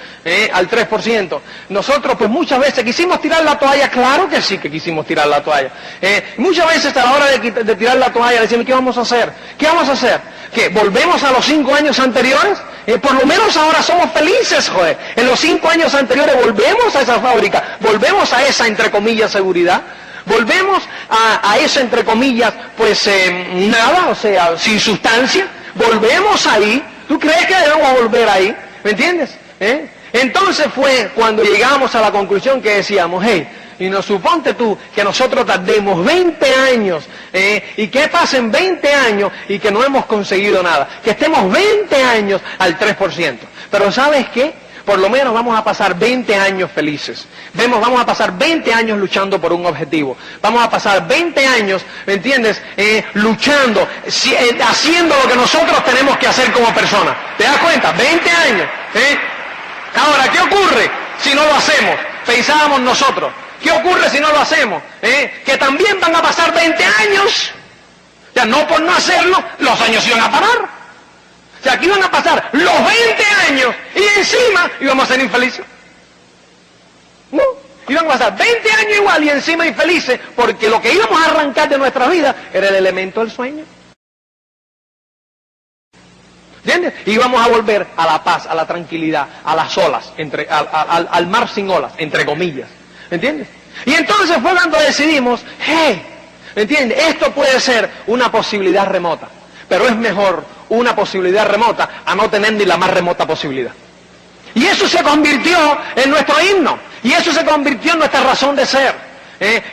Al 3%. Nosotros, pues, muchas veces quisimos tirar la toalla, claro que sí que quisimos tirar la toalla. Muchas veces a la hora de tirar la toalla decimos, ¿qué vamos a hacer? ¿Qué vamos a hacer? ¿Qué? ¿Volvemos a los 5 años anteriores? Por lo menos ahora somos felices, joder. En los 5 años anteriores volvemos a esa fábrica, volvemos a esa, entre comillas, seguridad, volvemos a esa, entre comillas, pues nada, o sea, sin sustancia, volvemos ahí. ¿Tú crees que debemos volver ahí? ¿Me entiendes? Entonces fue cuando llegamos a la conclusión que decíamos, hey, y nos suponte tú que nosotros tardemos 20 años y que pasen 20 años y que no hemos conseguido nada. Que estemos 20 años al 3%. Pero ¿sabes qué? Por lo menos vamos a pasar 20 años felices. Vamos a pasar 20 años luchando por un objetivo. Vamos a pasar 20 años, ¿me entiendes? Luchando, haciendo lo que nosotros tenemos que hacer como personas. ¿Te das cuenta? 20 años. Ahora, ¿qué ocurre si no lo hacemos? Pensábamos nosotros. ¿Qué ocurre si no lo hacemos? Que también van a pasar 20 años. O sea, no por no hacerlo, los años iban a parar. O sea, aquí iban a pasar los 20 años y encima íbamos a ser infelices. No, iban a pasar 20 años igual y encima infelices porque lo que íbamos a arrancar de nuestra vida era el elemento del sueño. ¿Entiendes? Y íbamos a volver a la paz, a la tranquilidad, a las olas, al mar sin olas, entre comillas. ¿Me entiendes? Y entonces fue cuando decidimos, hey, ¿me entiendes? Esto puede ser una posibilidad remota, pero es mejor una posibilidad remota a no tener ni la más remota posibilidad. Y eso se convirtió en nuestro himno, y eso se convirtió en nuestra razón de ser,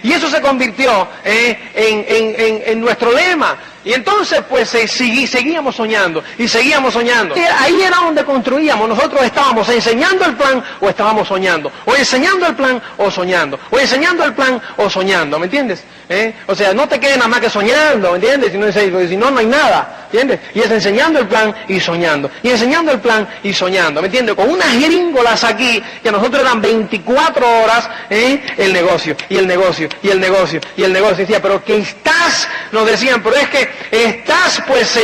y eso se convirtió en nuestro lema. Y entonces pues seguíamos soñando y seguíamos soñando. Ahí era donde construíamos. Nosotros estábamos enseñando el plan o estábamos soñando. O enseñando el plan o soñando. O enseñando el plan o soñando. ¿Me entiendes? O sea, no te quedes nada más que soñando. ¿Me entiendes? Si no, no hay nada. ¿Entiendes? Y es enseñando el plan y soñando. Y enseñando el plan y soñando. ¿Me entiendes? Con unas gringolas aquí que nosotros eran 24 horas el negocio. Y el negocio. Y el negocio. Y el negocio. Y decía, pero que estás, nos decían, pero es que estás pues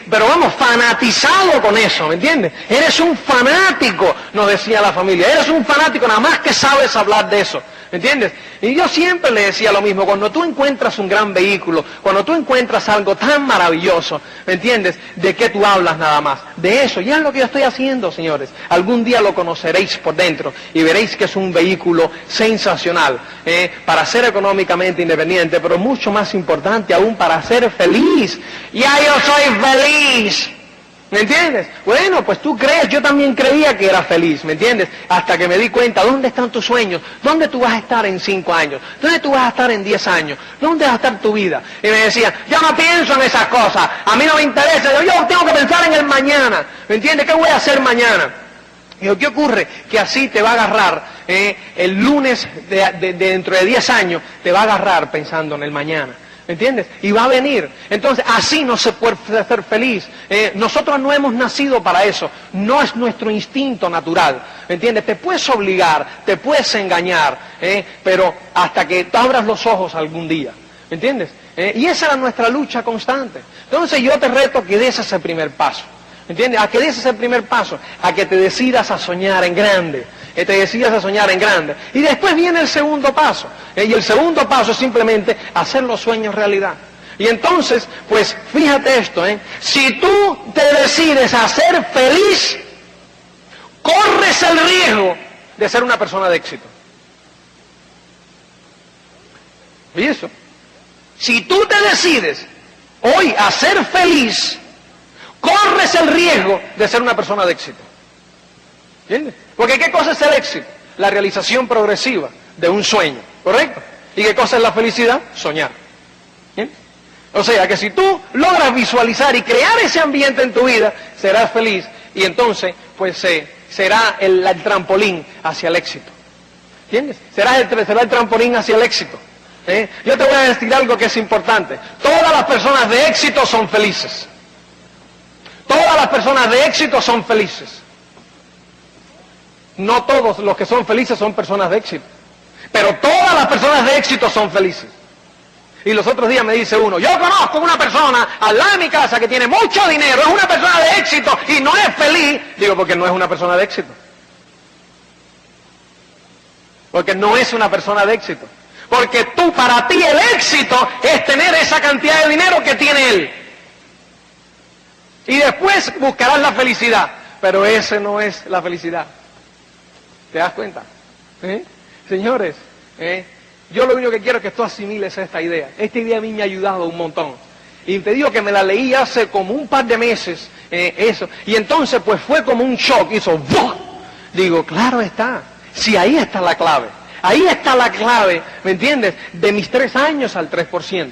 pero vamos, fanatizado con eso, ¿me entiendes? Eres un fanático, nos decía la familia, eres un fanático, nada más que sabes hablar de eso, ¿me entiendes? Y yo siempre le decía lo mismo, cuando tú encuentras un gran vehículo, cuando tú encuentras algo tan maravilloso, ¿me entiendes? ¿De qué tú hablas nada más? De eso, ya es lo que yo estoy haciendo, señores. Algún día lo conoceréis por dentro y veréis que es un vehículo sensacional, para ser económicamente independiente, pero mucho más importante aún para ser feliz. Ya yo soy feliz. ¿Me entiendes? Bueno, pues tú crees, yo también creía que era feliz, ¿me entiendes? Hasta que me di cuenta, ¿dónde están tus sueños? ¿Dónde tú vas a estar en 5 años? ¿Dónde tú vas a estar en 10 años? ¿Dónde va a estar tu vida? Y me decían, yo no pienso en esas cosas, a mí no me interesa, yo tengo que pensar en el mañana, ¿me entiendes? ¿Qué voy a hacer mañana? Y ¿qué ocurre? Que así te va a agarrar el lunes de dentro de 10 años te va a agarrar pensando en el mañana. ¿Me entiendes? Y va a venir. Entonces, así no se puede ser feliz. Nosotros no hemos nacido para eso. No es nuestro instinto natural. ¿Me entiendes? Te puedes obligar, te puedes engañar, pero hasta que tú abras los ojos algún día. ¿Me entiendes? Y esa era nuestra lucha constante. Entonces yo te reto a que des ese primer paso. ¿Me entiendes? A que des ese primer paso. A que te decidas a soñar en grande. Te decidas a soñar en grande. Y después viene el segundo paso. Y el segundo paso es simplemente hacer los sueños realidad. Y entonces, pues fíjate esto, si tú te decides a ser feliz, corres el riesgo de ser una persona de éxito. ¿Y eso? Si tú te decides hoy a ser feliz, corres el riesgo de ser una persona de éxito. ¿Entiendes? Porque ¿qué cosa es el éxito? La realización progresiva de un sueño, ¿correcto? ¿Y qué cosa es la felicidad? Soñar. ¿Bien? O sea, que si tú logras visualizar y crear ese ambiente en tu vida, serás feliz y entonces, pues será el trampolín hacia el éxito. ¿Entiendes? Será el trampolín hacia el éxito. Yo te voy a decir algo que es importante. Todas las personas de éxito son felices. Todas las personas de éxito son felices. No todos los que son felices son personas de éxito. Pero todas las personas de éxito son felices. Y los otros días me dice uno, yo conozco una persona al lado de mi casa que tiene mucho dinero, es una persona de éxito y no es feliz. Digo, porque no es una persona de éxito. Porque no es una persona de éxito. Porque para ti el éxito es tener esa cantidad de dinero que tiene él. Y después buscarás la felicidad. Pero ese no es la felicidad. ¿Te das cuenta? Señores, yo lo único que quiero es que tú asimiles esta idea. Esta idea a mí me ha ayudado un montón. Y te digo que me la leí hace como un par de meses, eso. Y entonces pues fue como un shock, hizo ¡buf! Digo, claro está. Si ahí está la clave. Ahí está la clave, ¿me entiendes? De mis 3 años al 3%.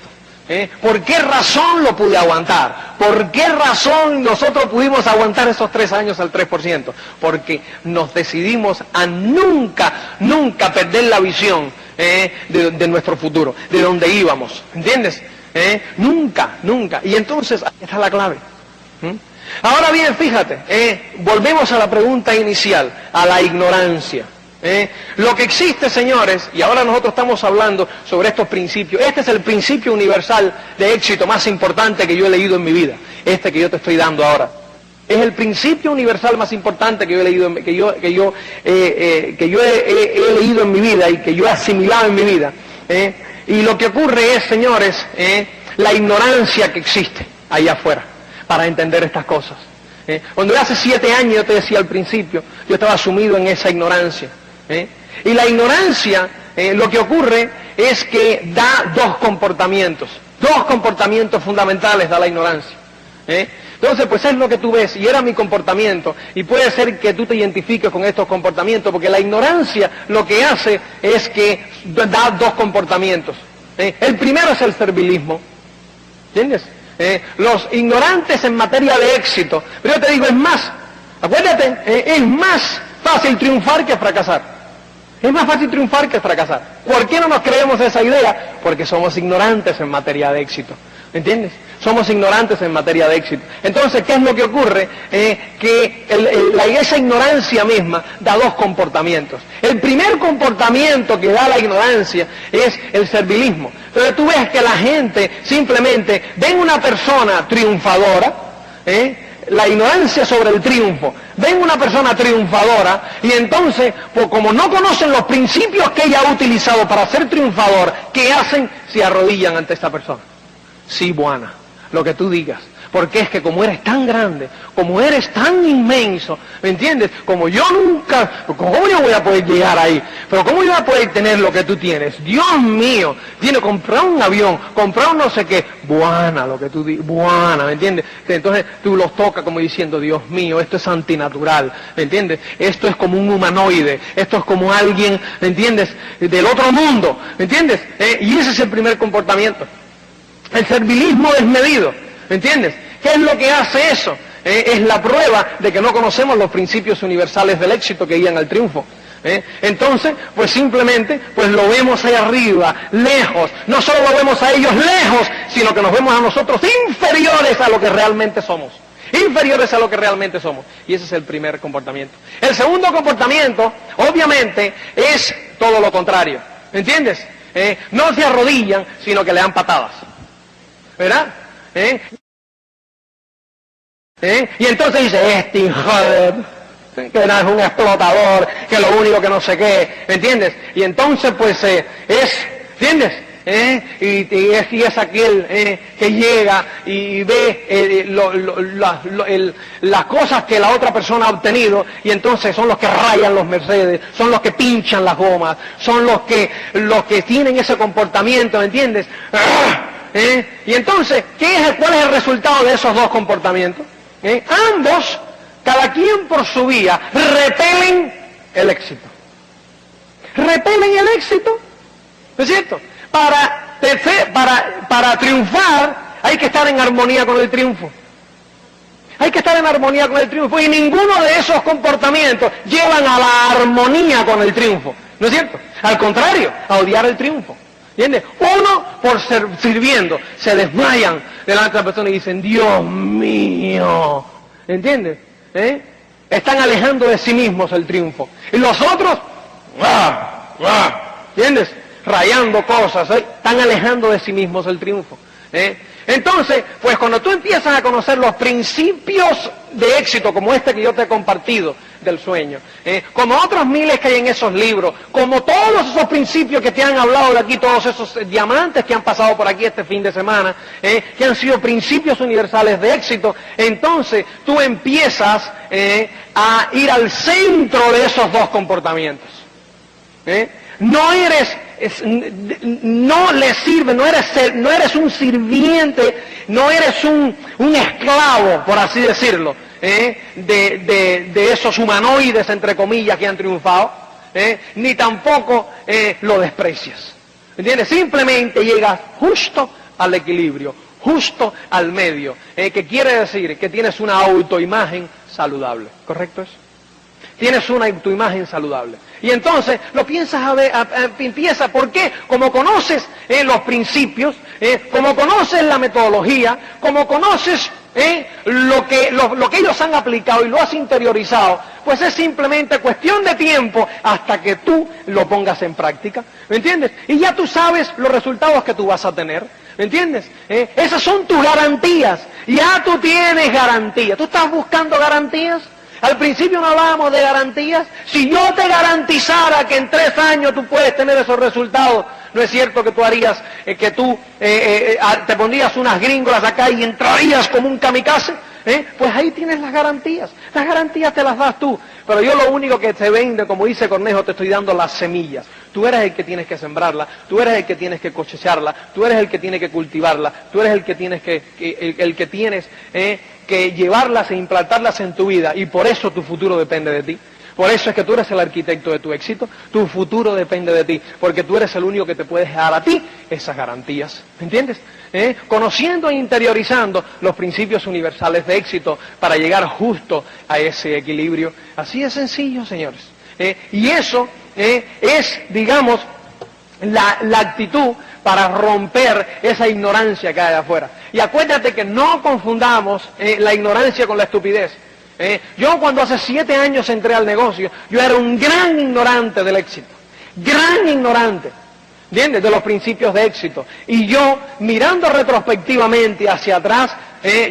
¿Por qué razón lo pude aguantar? ¿Por qué razón nosotros pudimos aguantar esos 3 años al 3%? Porque nos decidimos a nunca, nunca perder la visión de nuestro futuro, de donde íbamos, ¿entiendes? Nunca, nunca. Y entonces, ahí está la clave. Ahora bien, fíjate, volvemos a la pregunta inicial, a la ignorancia. Lo que existe, señores, y ahora nosotros estamos hablando sobre estos principios. Este es el principio universal de éxito más importante que yo he leído en mi vida. Este que yo te estoy dando ahora. Es el principio universal más importante que yo he leído, que yo he leído en mi vida y que yo he asimilado en mi vida. Y lo que ocurre es, señores, la ignorancia que existe allá afuera para entender estas cosas. Cuando yo hace 7 años, yo te decía al principio, yo estaba sumido en esa ignorancia. Y la ignorancia, lo que ocurre es que da 2 comportamientos. 2 comportamientos fundamentales da la ignorancia. Entonces, pues es lo que tú ves, y era mi comportamiento, y puede ser que tú te identifiques con estos comportamientos, porque la ignorancia lo que hace es que da 2 comportamientos. El primero es el servilismo, ¿entiendes? Los ignorantes en materia de éxito, pero yo te digo, es más, acuérdate, es más fácil triunfar que fracasar. Es más fácil triunfar que fracasar. ¿Por qué no nos creemos esa idea? Porque somos ignorantes en materia de éxito. ¿Entiendes? Somos ignorantes en materia de éxito. Entonces, ¿qué es lo que ocurre? Que esa ignorancia misma da 2 comportamientos. El primer comportamiento que da la ignorancia es el servilismo. Entonces tú ves que la gente simplemente ven una persona triunfadora, la ignorancia sobre el triunfo. Ven una persona triunfadora y entonces, pues como no conocen los principios que ella ha utilizado para ser triunfador, ¿qué hacen? Se arrodillan ante esta persona. Sí, buena, lo que tú digas. Porque es que como eres tan grande, como eres tan inmenso, ¿me entiendes? Como yo nunca, ¿cómo yo voy a poder llegar ahí? Pero ¿cómo yo voy a poder tener lo que tú tienes? Dios mío, tiene comprar un avión, comprar un no sé qué, buena lo que tú dices, buena, ¿me entiendes? Entonces tú los tocas como diciendo, Dios mío, esto es antinatural, ¿me entiendes? Esto es como un humanoide, esto es como alguien, ¿me entiendes? Del otro mundo, ¿me entiendes? Y ese es el primer comportamiento. El servilismo desmedido. ¿Me entiendes? ¿Qué es lo que hace eso? Es la prueba de que no conocemos los principios universales del éxito que guían al triunfo. Entonces, pues simplemente, pues lo vemos ahí arriba, lejos. No solo lo vemos a ellos lejos, sino que nos vemos a nosotros inferiores a lo que realmente somos. Inferiores a lo que realmente somos. Y ese es el primer comportamiento. El segundo comportamiento, obviamente, es todo lo contrario. ¿Entiendes? No se arrodillan, sino que le dan patadas. ¿Verdad? Y entonces dice, este hijo de... que es un explotador, que lo único que no sé qué, ¿me entiendes? Y entonces pues ¿entiendes? Y es aquel que llega y ve las cosas que la otra persona ha obtenido, y entonces son los que rayan los Mercedes, son los que pinchan las gomas, son los que tienen ese comportamiento, ¿me entiendes? Y entonces, ¿cuál es el resultado de esos dos comportamientos? Ambos, cada quien por su vía, repelen el éxito. Repelen el éxito, ¿no es cierto? Para triunfar hay que estar en armonía con el triunfo. Hay que estar en armonía con el triunfo, y ninguno de esos comportamientos llevan a la armonía con el triunfo, ¿no es cierto? Al contrario, a odiar el triunfo. ¿Entiendes? Uno, por sirviendo, se desmayan delante de la persona y dicen, Dios mío, ¿entiendes? Están alejando de sí mismos el triunfo. Y los otros, ¿entiendes? Rayando cosas, están alejando de sí mismos el triunfo. Entonces, pues cuando tú empiezas a conocer los principios de éxito, como este que yo te he compartido del sueño, como otros miles que hay en esos libros, como todos esos principios que te han hablado de aquí, todos esos diamantes que han pasado por aquí este fin de semana, que han sido principios universales de éxito, entonces tú empiezas a ir al centro de esos dos comportamientos. No le sirve, no eres un sirviente, no eres un esclavo, por así decirlo, de esos humanoides, entre comillas, que han triunfado, ni tampoco lo desprecias. ¿Entiendes? Simplemente llegas justo al equilibrio, justo al medio, que quiere decir que tienes una autoimagen saludable. ¿Correcto eso? Tienes una autoimagen saludable. Y entonces lo piensas empieza, ¿por qué? Como conoces los principios, como conoces la metodología, como conoces lo que ellos han aplicado y lo has interiorizado, pues es simplemente cuestión de tiempo hasta que tú lo pongas en práctica, ¿me entiendes? Y ya tú sabes los resultados que tú vas a tener, ¿me entiendes? Esas son tus garantías, ya tú tienes garantías. ¿Tú estás buscando garantías? Al principio no hablábamos de garantías. Si yo te garantizara que en 3 años tú puedes tener esos resultados, ¿no es cierto que tú harías, te pondrías unas gringolas acá y entrarías como un kamikaze? Pues ahí tienes las garantías. Las garantías te las das tú. Pero yo lo único que te vende, como dice Cornejo, te estoy dando las semillas. Tú eres el que tienes que sembrarla, tú eres el que tienes que cosecharla, tú eres el que tiene que cultivarla, tú eres el que tienes que llevarlas e implantarlas en tu vida, y por eso tu futuro depende de ti. Por eso es que tú eres el arquitecto de tu éxito, tu futuro depende de ti, porque tú eres el único que te puedes dar a ti esas garantías, ¿me entiendes? Conociendo e interiorizando los principios universales de éxito para llegar justo a ese equilibrio. Así de sencillo, señores. Y eso es, digamos, la actitud para romper esa ignorancia que hay afuera. Y acuérdate que no confundamos la ignorancia con la estupidez. Yo cuando hace 7 años entré al negocio, yo era un gran ignorante del éxito, gran ignorante, ¿entiendes? De los principios de éxito. Y yo, mirando retrospectivamente hacia atrás,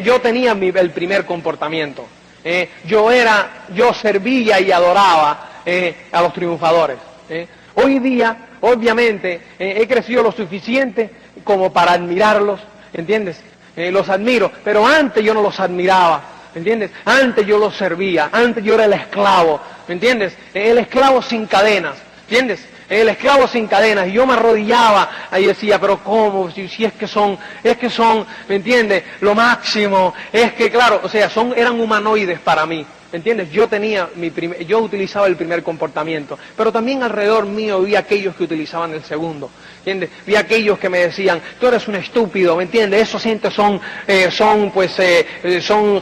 yo tenía el primer comportamiento. Yo servía y adoraba a los triunfadores. Hoy día, obviamente, he crecido lo suficiente como para admirarlos, ¿entiendes? Los admiro, pero antes yo no los admiraba, ¿entiendes? Antes yo los servía, antes yo era el esclavo, ¿me entiendes? El esclavo sin cadenas, ¿entiendes? El esclavo sin cadenas, y yo me arrodillaba y decía, pero ¿cómo? Si es que son, ¿me entiendes? Lo máximo, es que claro, o sea, eran humanoides para mí, ¿entiendes? Yo utilizaba el primer comportamiento, pero también alrededor mío vi aquellos que utilizaban el segundo, ¿entiendes? Vi aquellos que me decían, tú eres un estúpido, ¿me entiendes? Esos gente son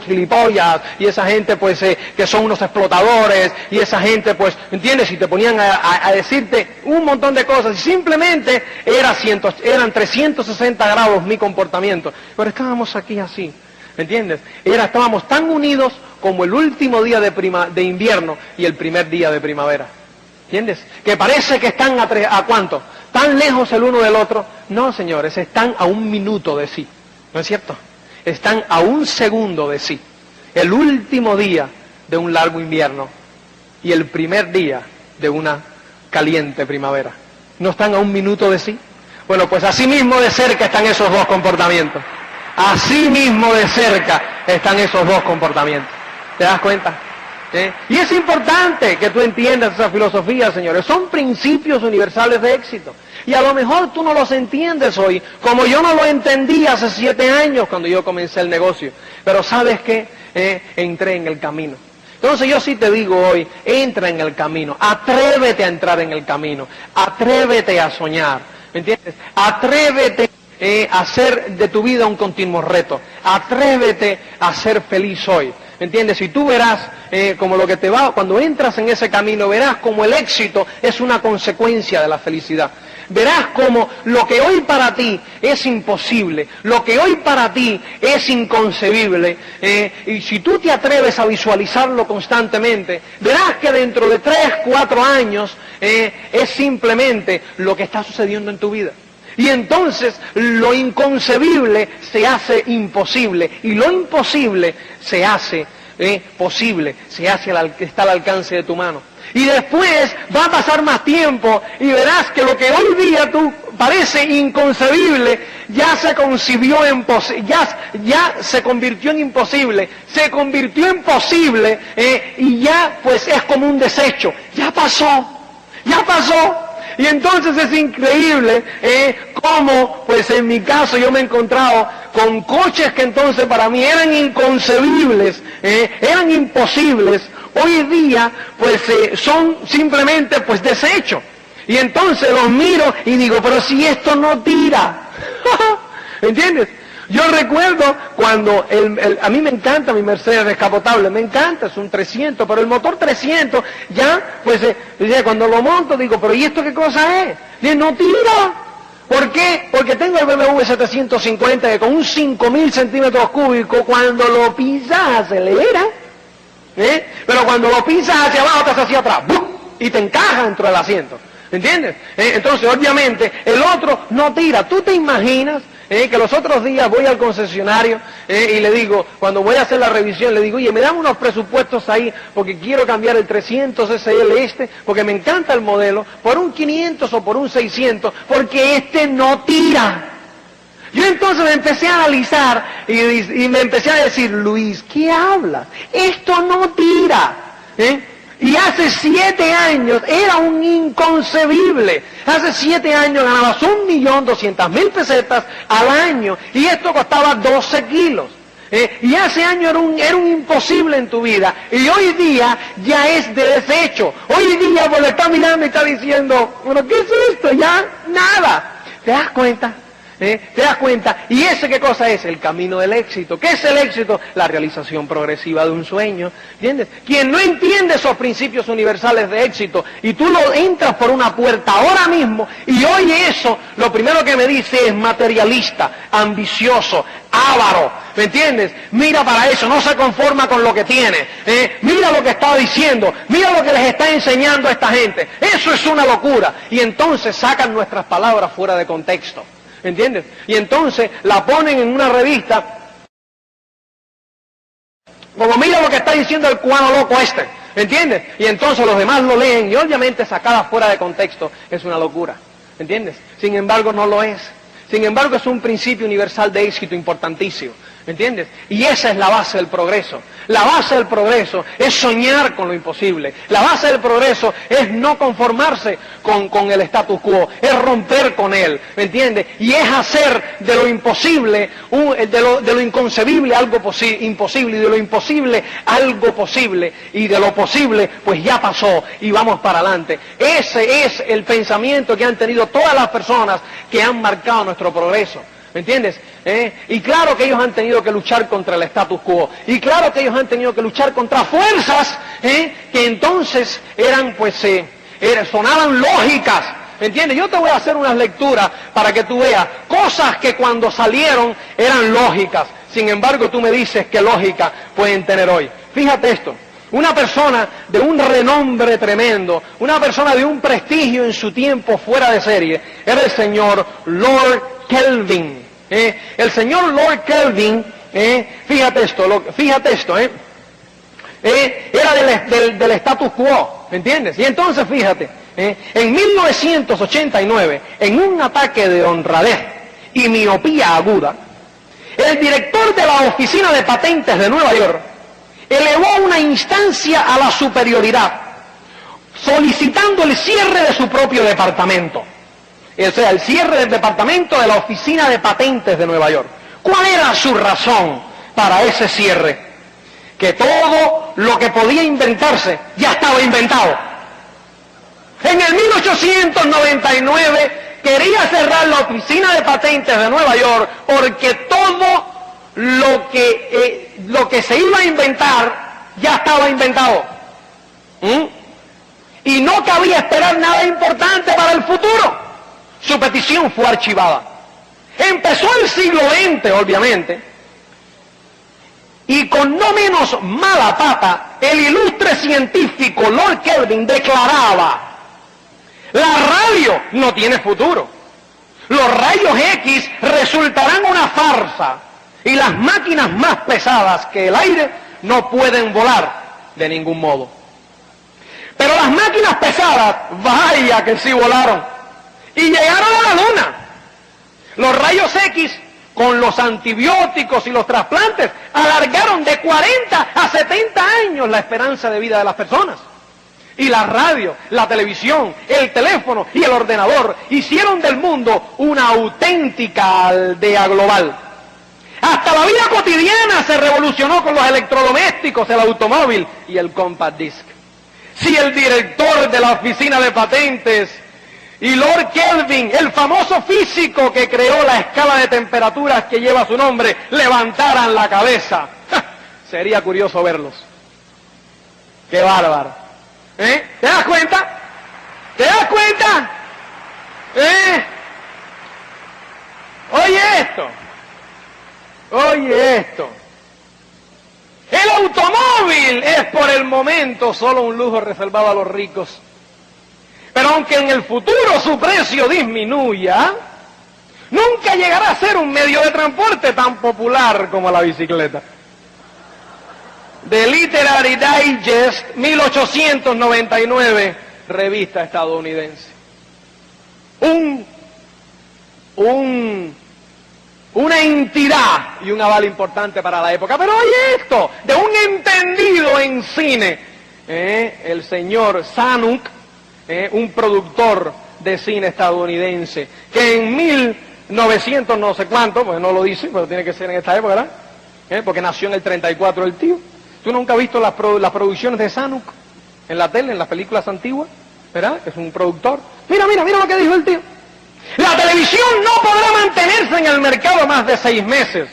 gilipollas, y esa gente pues que son unos explotadores, y esa gente pues, ¿entiendes? Y te ponían a decirte un montón de cosas, y simplemente eran 360 grados mi comportamiento, pero estábamos aquí así. ¿Me entiendes? Estábamos tan unidos como el último día de invierno y el primer día de primavera. ¿Entiendes? Que parece que están ¿a cuánto? Tan lejos el uno del otro. No, señores, están a un minuto de sí. ¿No es cierto? Están a un segundo de sí. El último día de un largo invierno y el primer día de una caliente primavera. ¿No están a un minuto de sí? Bueno, pues así mismo de cerca están esos dos comportamientos. Así mismo de cerca están esos dos comportamientos. ¿Te das cuenta? Y es importante que tú entiendas esa filosofía, señores. Son principios universales de éxito. Y a lo mejor tú no los entiendes hoy, como yo no lo entendí hace 7 años cuando yo comencé el negocio. Pero ¿sabes qué? Entré en el camino. Entonces yo sí te digo hoy, entra en el camino. Atrévete a entrar en el camino. Atrévete a soñar. ¿Me entiendes? Atrévete a hacer de tu vida un continuo reto. Atrévete a ser feliz hoy. ¿Me entiendes? Y tú verás como lo que te va, cuando entras en ese camino, verás como el éxito es una consecuencia de la felicidad. Verás como lo que hoy para ti es imposible, lo que hoy para ti es inconcebible, y si tú te atreves a visualizarlo constantemente, verás que dentro de 3, 4 años es simplemente lo que está sucediendo en tu vida. Y entonces lo inconcebible se hace imposible y lo imposible se hace posible, está al alcance de tu mano. Y después va a pasar más tiempo y verás que lo que hoy día tú parece inconcebible ya se convirtió en imposible, se convirtió en posible y ya pues es como un desecho, ya pasó. Y entonces es increíble cómo, pues en mi caso yo me he encontrado con coches que entonces para mí eran inconcebibles, eran imposibles, hoy día pues son simplemente pues desechos. Y entonces los miro y digo, pero si esto no tira, ¿entiendes? Yo recuerdo cuando a mí me encanta mi Mercedes descapotable, me encanta, es un 300, pero el motor 300 ya, pues cuando lo monto digo, pero ¿y esto qué cosa es? Y no tira. ¿Por qué? Porque tengo el BMW 750 que con un 5.000 centímetros cúbicos, cuando lo pisas acelera, pero cuando lo pisas hacia abajo te hace hacia atrás, ¡bum! Y te encaja dentro del asiento. ¿Entiendes? Entonces, obviamente, el otro no tira. ¿Tú te imaginas que los otros días voy al concesionario y le digo, cuando voy a hacer la revisión, le digo, oye, me dan unos presupuestos ahí porque quiero cambiar el 300 SL porque me encanta el modelo, por un 500 o por un 600, porque este no tira? Yo entonces me empecé a analizar y me empecé a decir, Luis, ¿qué hablas? Esto no tira. Y hace 7 años era un inconcebible. Hace 7 años ganabas 1.200.000 pesetas al año y esto costaba 12 kilos. Y hace años era un imposible en tu vida. Y hoy día ya es de desecho. Hoy día pues le está mirando y está diciendo, bueno, ¿qué es esto? Ya nada. ¿Te das cuenta? ¿Te das cuenta? ¿Y ese qué cosa es? El camino del éxito. ¿Qué es el éxito? La realización progresiva de un sueño. ¿Entiendes? Quien no entiende esos principios universales de éxito y tú lo entras por una puerta ahora mismo y oye eso, lo primero que me dice es materialista, ambicioso, avaro. ¿Me entiendes? Mira para eso, no se conforma con lo que tiene. Mira lo que está diciendo, mira lo que les está enseñando a esta gente. Eso es una locura. Y entonces sacan nuestras palabras fuera de contexto. ¿Entiendes? Y entonces la ponen en una revista, como mira lo que está diciendo el cubano loco este, ¿entiendes? Y entonces los demás lo leen y obviamente sacada fuera de contexto es una locura, ¿entiendes? Sin embargo no lo es. Sin embargo es un principio universal de éxito importantísimo. ¿Me entiendes? Y esa es la base del progreso. La base del progreso es soñar con lo imposible. La base del progreso es no conformarse con el status quo, es romper con él, ¿me entiendes? Y es hacer de lo imposible, de lo inconcebible algo imposible, y de lo imposible algo posible, y de lo posible pues ya pasó y vamos para adelante. Ese es el pensamiento que han tenido todas las personas que han marcado nuestro progreso. ¿Me entiendes? Y claro que ellos han tenido que luchar contra el status quo. Y claro que ellos han tenido que luchar contra fuerzas que entonces eran, pues, sonaban lógicas. ¿Me entiendes? Yo te voy a hacer unas lecturas para que tú veas cosas que cuando salieron eran lógicas. Sin embargo, tú me dices qué lógica pueden tener hoy. Fíjate esto. Una persona de un renombre tremendo, una persona de un prestigio en su tiempo fuera de serie, era el señor Lord Kelvin. El señor Lord Kelvin, fíjate esto, era del status quo, ¿me entiendes? Y entonces fíjate, en 1989, en un ataque de honradez y miopía aguda, el director de la Oficina de Patentes de Nueva York elevó una instancia a la superioridad, solicitando el cierre de su propio departamento. O sea, el cierre del departamento de la Oficina de Patentes de Nueva York. ¿Cuál era su razón para ese cierre? Que todo lo que podía inventarse ya estaba inventado. En el 1899 quería cerrar la Oficina de Patentes de Nueva York porque todo lo que se iba a inventar ya estaba inventado. Y no cabía esperar nada importante para el futuro. Su petición fue archivada. Empezó el siglo XX, obviamente, y con no menos mala pata, el ilustre científico Lord Kelvin declaraba: la radio no tiene futuro, los rayos X resultarán una farsa, y las máquinas más pesadas que el aire no pueden volar de ningún modo. Pero las máquinas pesadas, vaya que sí volaron. Y llegaron a la luna. Los rayos X, con los antibióticos y los trasplantes, alargaron de 40 a 70 años la esperanza de vida de las personas. Y la radio, la televisión, el teléfono y el ordenador hicieron del mundo una auténtica aldea global. Hasta la vida cotidiana se revolucionó con los electrodomésticos, el automóvil y el compact disc. Si el director de la Oficina de Patentes y Lord Kelvin, el famoso físico que creó la escala de temperaturas que lleva su nombre, levantaran la cabeza, sería curioso verlos. ¡Qué bárbaro! ¿Te das cuenta? ¿Te das cuenta? Oye esto. Oye esto. El automóvil es por el momento solo un lujo reservado a los ricos. Pero aunque en el futuro su precio disminuya, nunca llegará a ser un medio de transporte tan popular como la bicicleta. The Literary Digest, 1899, revista estadounidense. Una entidad y un aval importante para la época. Pero oye esto, de un entendido en cine, el señor Zanuck, un productor de cine estadounidense, que en 1900 no sé cuánto, pues no lo dice, pero tiene que ser en esta época, ¿verdad? Porque nació en el 34 el tío. ¿Tú nunca has visto las producciones de Zanuck en la tele, en las películas antiguas? ¿Verdad? Es un productor. Mira lo que dijo el tío. La televisión no podrá mantenerse en el mercado más de 6 meses.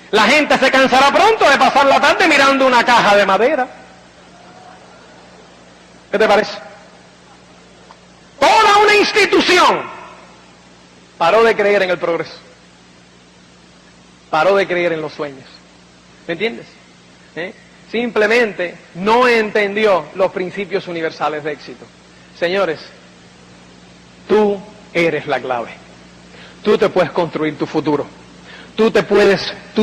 La gente se cansará pronto de pasar la tarde mirando una caja de madera. ¿Qué te parece? Toda una institución paró de creer en el progreso. Paró de creer en los sueños. ¿Me entiendes? Simplemente no entendió los principios universales de éxito. Señores, tú eres la clave. Tú te puedes construir tu futuro. Tú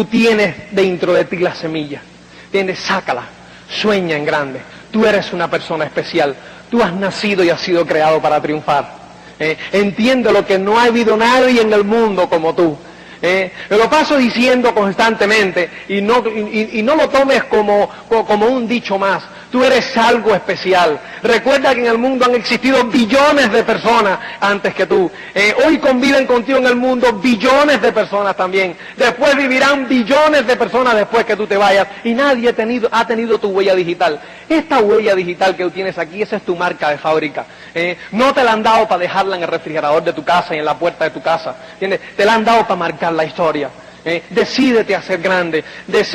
tienes dentro de ti la semilla. ¿Entiendes? Sácala. Sueña en grande. Tú eres una persona especial. Tú has nacido y has sido creado para triunfar. Entiende lo que no ha habido nadie en el mundo como tú. Lo paso diciendo constantemente y no lo tomes como un dicho más. Tú eres algo especial. Recuerda que en el mundo han existido billones de personas antes que tú. Hoy conviven contigo en el mundo billones de personas también. Después vivirán billones de personas después que tú te vayas. Y nadie ha tenido tu huella digital. Esta huella digital que tú tienes aquí, esa es tu marca de fábrica. No te la han dado para dejarla en el refrigerador de tu casa y en la puerta de tu casa. ¿Entiendes? Te la han dado para marcar la historia. Decídete a ser grande,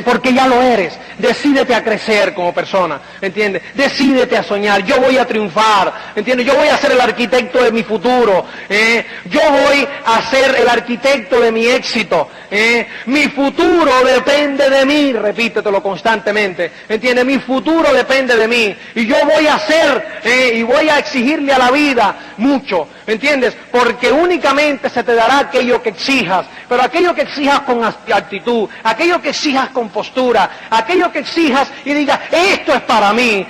porque ya lo eres. Decídete a crecer como persona, ¿entiendes? Decídete a soñar. Yo voy a triunfar, ¿entiendes? Yo voy a ser el arquitecto de mi futuro. Yo voy a ser el arquitecto de mi éxito. Mi futuro depende de mí, repítetelo constantemente, ¿entiendes? Mi futuro depende de mí y yo voy a hacer y voy a exigirle a la vida mucho, ¿entiendes? Porque únicamente se te dará aquello que exijas, pero aquello que exijas con actitud, aquello que exijas con postura, aquello que exijas y digas, esto es para mí,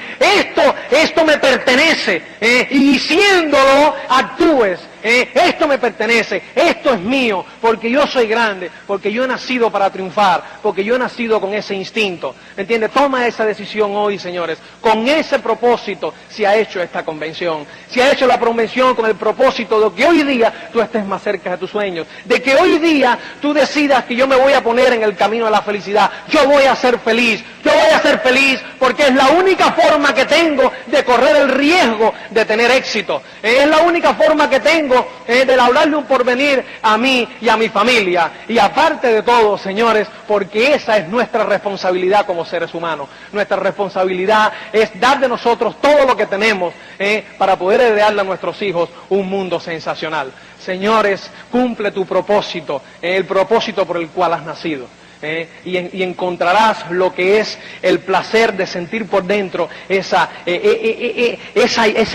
esto me pertenece, y diciéndolo actúes. Esto me pertenece, esto es mío, porque yo soy grande, porque yo he nacido para triunfar, porque yo he nacido con ese instinto, ¿entiendes? Toma esa decisión hoy, señores. Con ese propósito se ha hecho esta convención, se ha hecho la convención con el propósito de que hoy día tú estés más cerca de tus sueños, de que hoy día tú decidas que yo me voy a poner en el camino de la felicidad, yo voy a ser feliz porque es la única forma que tengo de correr el riesgo de tener éxito, es la única forma que tengo de hablarle un porvenir a mí y a mi familia. Y aparte de todo, señores, porque esa es nuestra responsabilidad como seres humanos. Nuestra responsabilidad es dar de nosotros todo lo que tenemos para poder heredarle a nuestros hijos un mundo sensacional. Señores, cumple tu propósito, el propósito por el cual has nacido. Y encontrarás lo que es el placer de sentir por dentro ese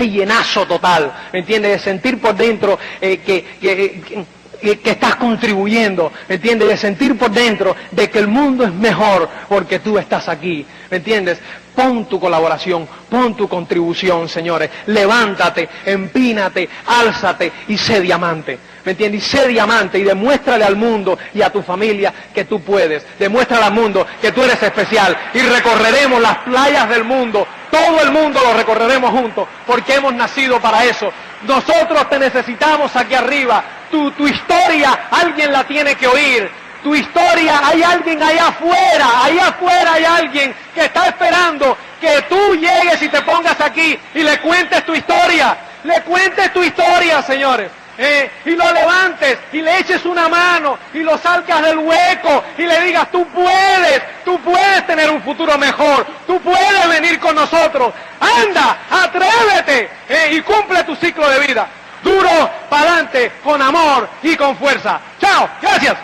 llenazo total, ¿me entiendes? De sentir por dentro que estás contribuyendo, ¿me entiendes? De sentir por dentro de que el mundo es mejor porque tú estás aquí, ¿me entiendes? Pon tu colaboración, pon tu contribución, señores. Levántate, empínate, álzate y sé diamante. ¿Me entiendes? Y sé diamante y demuéstrale al mundo y a tu familia que tú puedes. Demuéstrale al mundo que tú eres especial. Y recorreremos las playas del mundo. Todo el mundo lo recorreremos juntos porque hemos nacido para eso. Nosotros te necesitamos aquí arriba. Tu historia alguien la tiene que oír. Tu historia, hay alguien allá afuera hay alguien que está esperando que tú llegues y te pongas aquí y le cuentes tu historia, señores, y lo levantes y le eches una mano y lo salgas del hueco y le digas, tú puedes tener un futuro mejor, tú puedes venir con nosotros, anda, atrévete y cumple tu ciclo de vida, duro, para adelante, con amor y con fuerza. Chao, gracias.